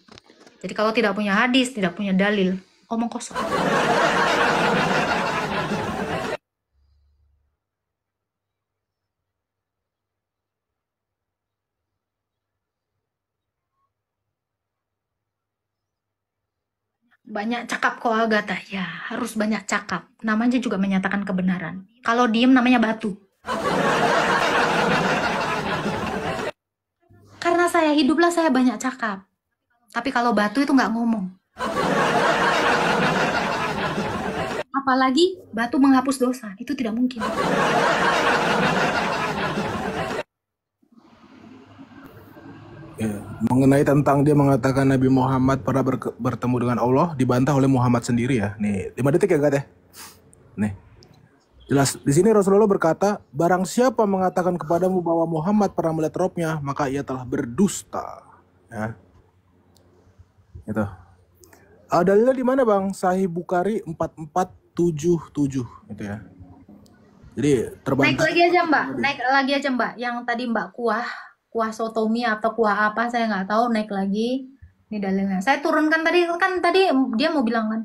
Jadi kalau tidak punya hadis, tidak punya dalil, omong kosong. Banyak cakap kok Agatha. Ya, harus banyak cakap. Namanya juga menyatakan kebenaran. Kalau diem namanya batu. Karena saya hiduplah saya banyak cakap. Tapi kalau batu itu nggak ngomong. Apalagi batu menghapus dosa. Itu tidak mungkin. Ya, mengenai tentang dia mengatakan Nabi Muhammad pernah bertemu dengan Allah, dibantah oleh Muhammad sendiri ya. Nih, 5 detik ya, Gat ya. Nih. Jelas di sini Rasulullah berkata, barang siapa mengatakan kepadamu bahwa Muhammad pernah melihat robnya, maka ia telah berdusta. Ya. Itu. Dalilnya di mana, Bang? Sahih Bukhari 4477 itu ya. Jadi terbantah. Naik lagi aja Mbak. Yang tadi Mbak kuah sotomi atau kuah apa saya nggak tahu, naik lagi. Ini dalilnya. Saya turunkan tadi dia mau bilang kan,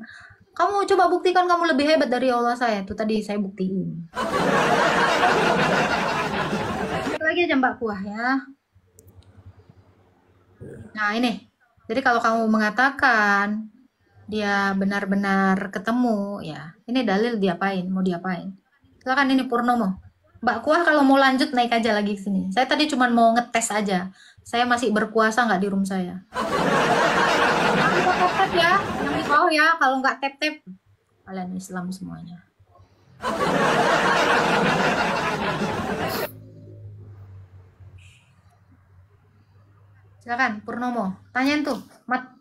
kamu coba buktikan kamu lebih hebat dari Allah saya. Itu tadi saya buktiin. Naik lagi aja Mbak kuah ya. Nah ini. Jadi kalau kamu mengatakan dia benar-benar ketemu ya, ini dalil diapain? Mau diapain? Silakan ini Purnomo. Mbak Kuah kalau mau lanjut naik aja lagi ke sini. Saya tadi cuma mau ngetes aja. Saya masih berkuasa nggak di room saya. Tap-tap ya, yang di bawah ya. Kalau nggak tap-tap, kalian Islam semuanya. Silakan Purnomo. Tanyain tuh, Mat.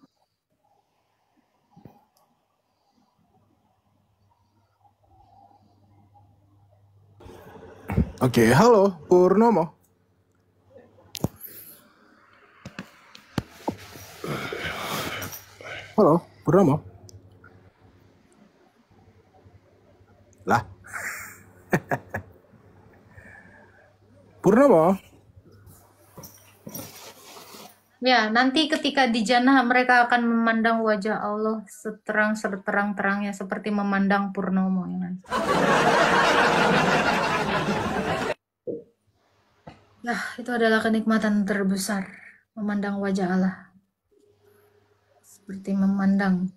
Oke, halo Purnomo. Halo Purnomo. Lah. Purnomo. Ya, nanti ketika di jannah mereka akan memandang wajah Allah seterang-terang-terangnya seperti memandang Purnomo. Ya kan? Nah, itu adalah kenikmatan terbesar, memandang wajah Allah. Seperti memandang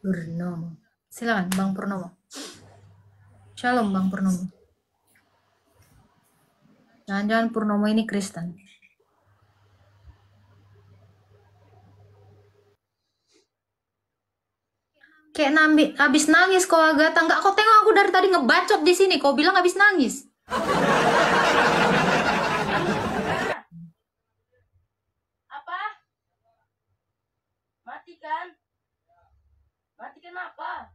Purnomo. Silakan, Bang Purnomo. Shalom, Bang Purnomo. Jangan-jangan Purnomo ini Kristen. Kayak abis nangis kok Agatha. Nggak, kau tengok aku dari tadi ngebacot di sini. Kau bilang abis nangis. Apa? Matikan? Matikan apa?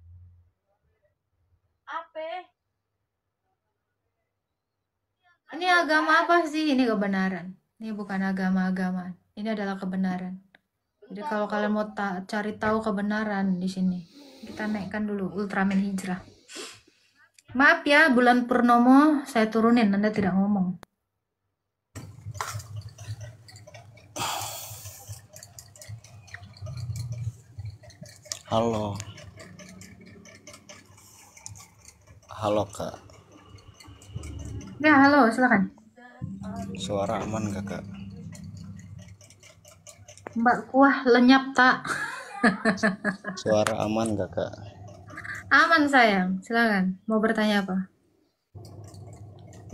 Apa? Ini agama apa sih? Ini kebenaran. Ini bukan agama-agama. Ini adalah kebenaran. Jadi kalau kalian mau cari tahu kebenaran di sini, kita naikkan dulu Ultraman Hijrah. Maaf ya, bulan Purnomo saya turunin, Anda tidak ngomong. Halo. Halo Kak. Ya, halo, silakan. Suara aman gak Kak? Mbak Kuah lenyap tak? Suara aman gak Kak? Aman sayang, silakan. Mau bertanya apa?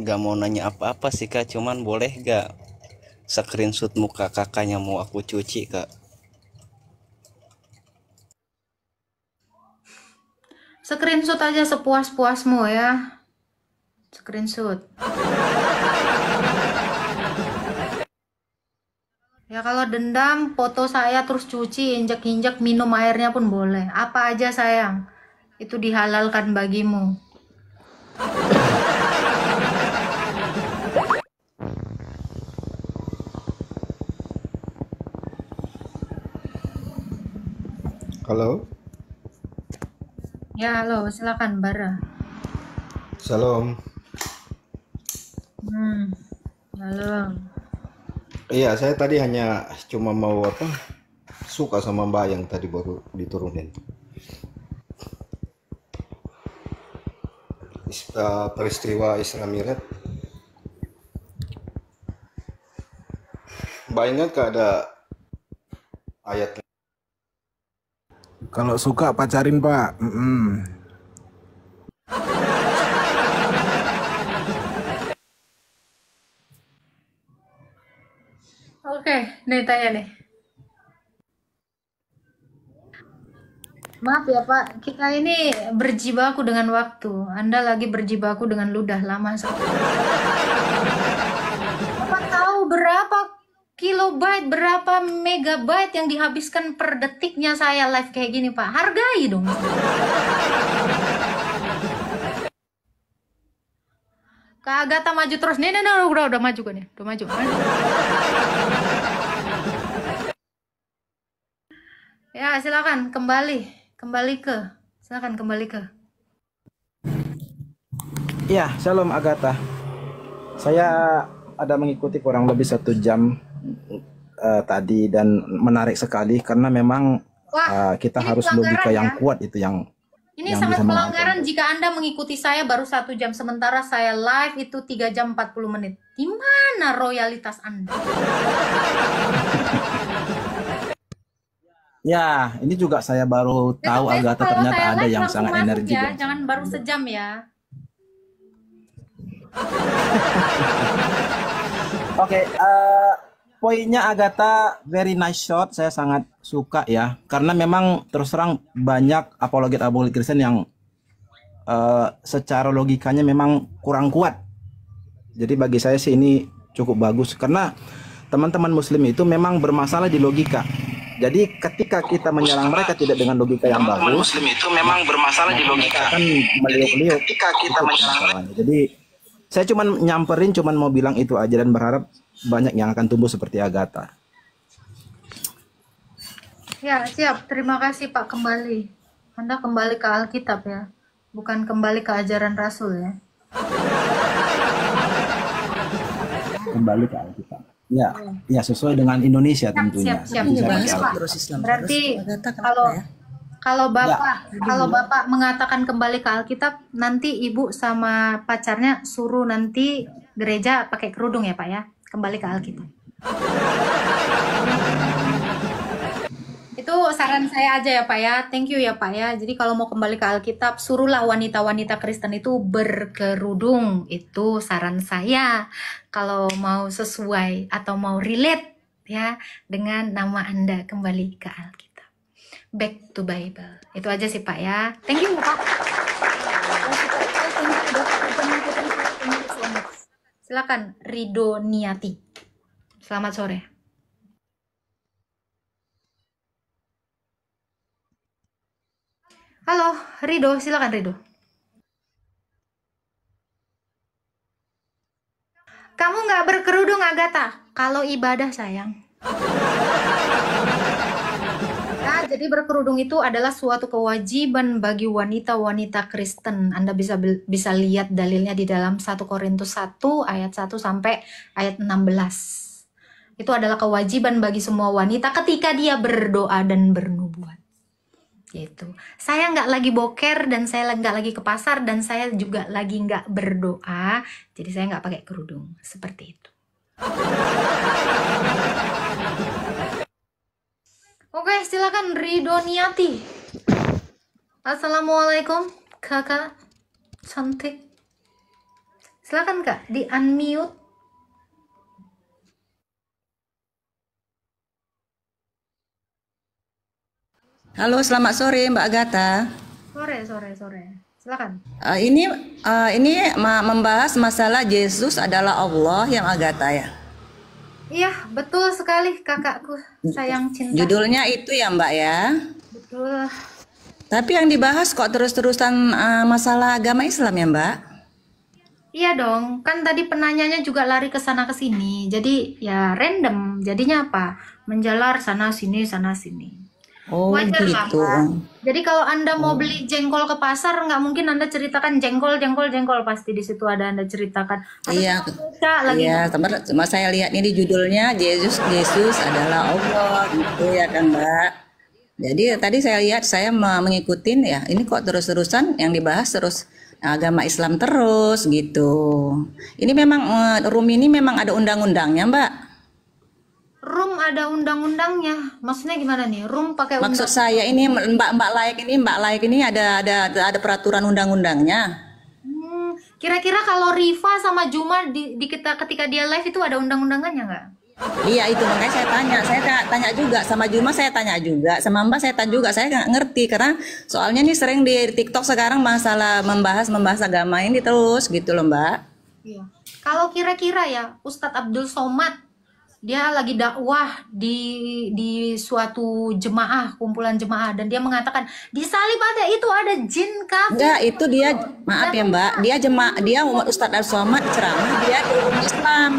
Gak mau nanya apa-apa sih Kak, cuman boleh gak screenshot muka kakaknya mau aku cuci Kak? Screenshot aja sepuas-puasmu ya. Screenshot. Ya kalau dendam, foto saya terus cuci, injak-injak, minum airnya pun boleh. Apa aja sayang, itu dihalalkan bagimu. Halo, Ya halo, silakan Bara. Salam. Halo. Iya, saya tadi hanya cuma mau suka sama Mbak yang tadi baru diturunin. Peristiwa Isra Mi'raj. Mbak ingat gak ada ayat? Kalau suka pacarin Pak. Oke, nih tanya nih. Maaf ya Pak, kita ini berjibaku dengan waktu. Anda lagi berjibaku dengan ludah lama sekali. Bapak tahu berapa kilobyte, berapa megabyte yang dihabiskan per detiknya saya live kayak gini Pak? Hargai dong. Kak Agatha maju terus. Nih, udah maju kok nih. Udah maju. Ya, silakan silakan kembali ke. Ya, shalom Agatha. Saya ada mengikuti kurang lebih 1 jam tadi dan menarik sekali karena memang kita harus logika yang kuat itu yang Ini yang sangat bisa pelanggaran jika Anda mengikuti saya baru 1 jam sementara saya live itu 3 jam 40 menit. Di mana royalitas Anda? Ya, ini juga saya baru tahu Agatha Kalau ternyata saya ada live yang langsung sangat masuk energik ya, dan jangan baru sejam ya. Oke, poinnya Agatha very nice shot. Saya sangat suka ya, karena memang terus terang banyak apologet Kristen yang secara logikanya memang kurang kuat. Jadi bagi saya sih ini cukup bagus karena teman-teman muslim itu memang bermasalah di logika. Jadi ketika kita menyerang mereka tidak dengan logika yang Teman-teman bagus, muslim itu memang bermasalah di logika. akan Jadi meliuk-liuk ketika kita itu menyerang permasalahannya. Jadi saya cuman mau bilang itu aja dan berharap banyak yang akan tumbuh seperti Agatha. Ya, siap. Terima kasih Pak kembali. Anda kembali ke Alkitab ya. Bukan kembali ke ajaran Rasul ya. Kembali ke Alkitab. Ya, ya sesuai dengan Indonesia tentunya. Siap. Bisa bahas pakai Pak. Alkitab. Terus Islam Berarti terus Agatha kenapa kalau ya? kalau Bapak mengatakan kembali ke Alkitab, nanti Ibu sama pacarnya suruh nanti gereja pakai kerudung ya Pak ya. Kembali ke Alkitab. Itu saran saya aja ya Pak ya. Thank you ya Pak ya. Jadi kalau mau kembali ke Alkitab, suruhlah wanita-wanita Kristen itu berkerudung. Itu saran saya. Kalau mau sesuai atau mau relate ya dengan nama Anda kembali ke Alkitab. Back to Bible. Itu aja sih Pak ya. Thank you Pak. Silakan Rido Niati. Selamat sore. Halo, Rido, silakan Rido. Kamu nggak berkerudung, Agatha? Kalau ibadah, sayang. Nah, jadi berkerudung itu adalah suatu kewajiban bagi wanita-wanita Kristen. Anda bisa lihat dalilnya di dalam 1 Korintus 1 ayat 1 sampai ayat 16. Itu adalah kewajiban bagi semua wanita ketika dia berdoa dan bernubuat. Gitu. Saya nggak lagi boker dan saya nggak lagi ke pasar dan saya juga lagi nggak berdoa, jadi saya nggak pakai kerudung seperti itu. Oke, silakan Rido Niati. Assalamualaikum kakak cantik. Silakan kak di unmute. Halo, selamat sore Mbak Agatha. Sore. Silakan. Ini membahas masalah Yesus adalah Allah yang Agatha ya. Iya, betul sekali kakakku sayang cinta. Judulnya itu ya Mbak ya. Betul. Tapi yang dibahas kok terus-terusan masalah agama Islam ya Mbak? Iya dong, kan tadi penanyanya juga lari ke sana ke sini. Jadi ya random. Jadinya apa? Menjalar sana sini sana sini. Oh Wajar lah, gitu. Pak. Jadi kalau Anda mau beli jengkol ke pasar, nggak mungkin Anda ceritakan jengkol, pasti di situ ada Anda ceritakan. Iya, lagi. iya. Cuma saya lihat ini judulnya Yesus adalah Allah gitu ya kan Mbak. Jadi tadi saya lihat saya mengikutin ya. Ini kok terus-terusan yang dibahas terus agama Islam terus gitu. Ini memang room ini memang ada undang-undangnya Mbak. Room ada undang-undangnya. Maksudnya gimana nih? Room pakai undang. Maksud saya ini Mbak Layak ini ada peraturan undang-undangnya. Kira-kira kalau Riva sama Juma ketika dia live itu ada undang-undangannya nggak? Iya itu makanya saya tanya juga sama Juma, saya tanya juga sama Mbak, saya tanya juga, saya nggak ngerti karena soalnya nih sering di TikTok sekarang masalah membahas agama ini terus gitu loh Mbak. Iya. Kalau kira-kira ya Ustadz Abdul Somad dia lagi dakwah di suatu jemaah, kumpulan jemaah, dan dia mengatakan di salib ada jin kafir. Enggak, itu dia maaf ya Mbak, dia Ustadz Abdul Somad ceramah dia di rumah Islam.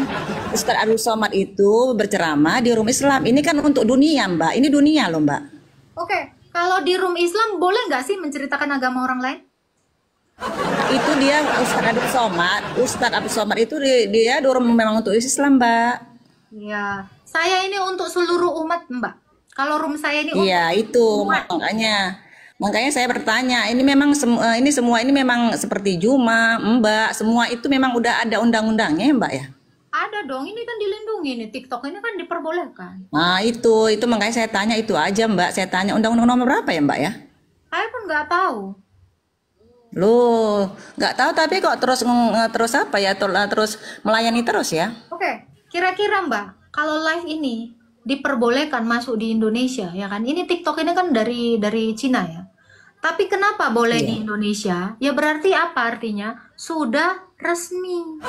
Ustadz Abdul Somad itu berceramah di rumah Islam. Ini kan untuk dunia Mbak, ini dunia loh Mbak. Oke, kalau di room Islam boleh nggak sih menceritakan agama orang lain? Itu dia Ustadz Abdul Somad itu dia memang untuk Islam Mbak. Iya, saya ini untuk seluruh umat Mbak. Kalau room saya ini iya itu umat. makanya saya bertanya, ini memang semua ini memang seperti Juma Mbak, semua itu memang udah ada undang-undangnya ya Mbak ya? Ada dong, ini kan dilindungi nih, TikTok ini kan diperbolehkan. Nah itu makanya saya tanya itu aja Mbak, saya tanya undang-undang nomor berapa ya Mbak ya? Saya pun nggak tahu. Loh, nggak tahu tapi kok terus apa ya, terus melayani terus ya? Oke. Kira-kira Mbak, kalau live ini diperbolehkan masuk di Indonesia, ya kan? Ini TikTok ini kan dari Cina ya. Tapi kenapa boleh di Indonesia? Ya berarti apa artinya? Sudah resmi.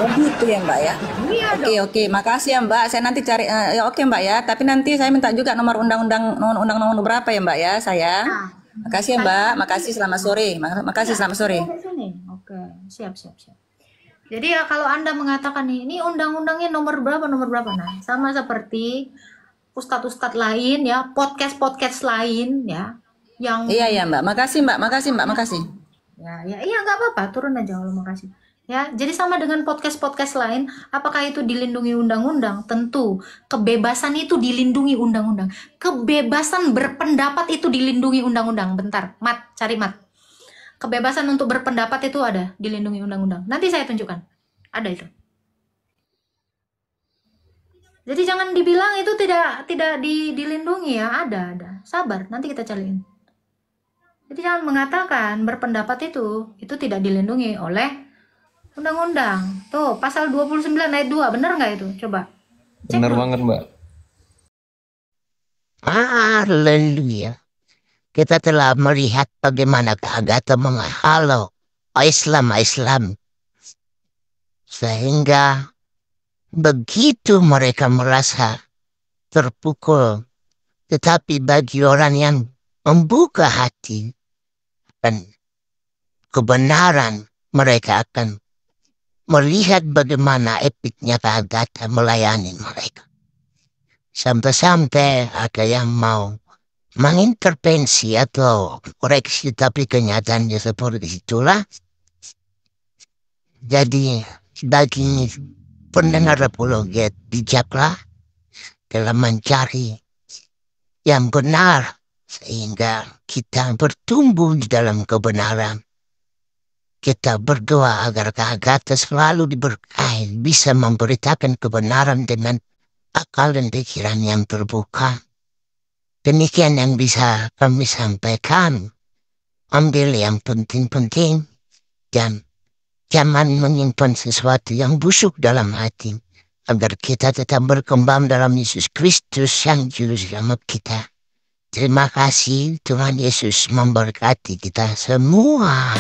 Oh gitu ya Mbak ya. Iya Oke dong. oke, makasih ya Mbak. Saya nanti cari ya oke Mbak ya. Tapi nanti saya minta juga nomor undang-undang nomor berapa ya Mbak ya saya. Nah, Makasih ya saya Mbak. nanti Makasih selamat sore. Makasih ya, selamat sore. ada sini. Oke, siap. Jadi ya kalau Anda mengatakan nih, ini undang-undangnya nomor berapa? Nah, sama seperti ustadz-ustadz lain ya, podcast lain ya, yang Iya ya Mbak. Makasih Mbak. Makasih. iya nggak apa-apa, turun aja kalau makasih. Ya, jadi sama dengan podcast lain, apakah itu dilindungi undang-undang? Tentu, kebebasan itu dilindungi undang-undang. Kebebasan berpendapat itu dilindungi undang-undang. Bentar, cari Mat. Kebebasan untuk berpendapat itu ada dilindungi undang-undang. Nanti saya tunjukkan. Ada itu. Jadi jangan dibilang itu tidak dilindungi ya, ada. Sabar, nanti kita cariin. Jadi jangan mengatakan berpendapat itu tidak dilindungi oleh undang-undang. Tuh, pasal 29 ayat 2, benar nggak itu? Coba. Cek Benar dulu. banget, Mbak. Haleluya. Kita telah melihat bagaimana keagama menghalau Islam. Sehingga begitu mereka merasa terpukul. Tetapi bagi orang yang membuka hati dan kebenaran, mereka akan melihat bagaimana epicnya keagama melayani mereka. Sampai-sampai ada yang mau mengintervensi atau koreksi, tapi kenyataannya seperti itulah. Jadi bagi pendengar apologet, bijaklah dalam mencari yang benar sehingga kita bertumbuh di dalam kebenaran. Kita berdoa agar keagama selalu diberkahi, bisa memberitakan kebenaran dengan akal dan pikiran yang terbuka. Demikian yang bisa kami sampaikan. Ambil yang penting-penting dan jangan menyimpan sesuatu yang busuk dalam hati, agar kita tetap berkembang dalam Yesus Kristus yang juru selamat kita. Terima kasih, Tuhan Yesus memberkati kita semua.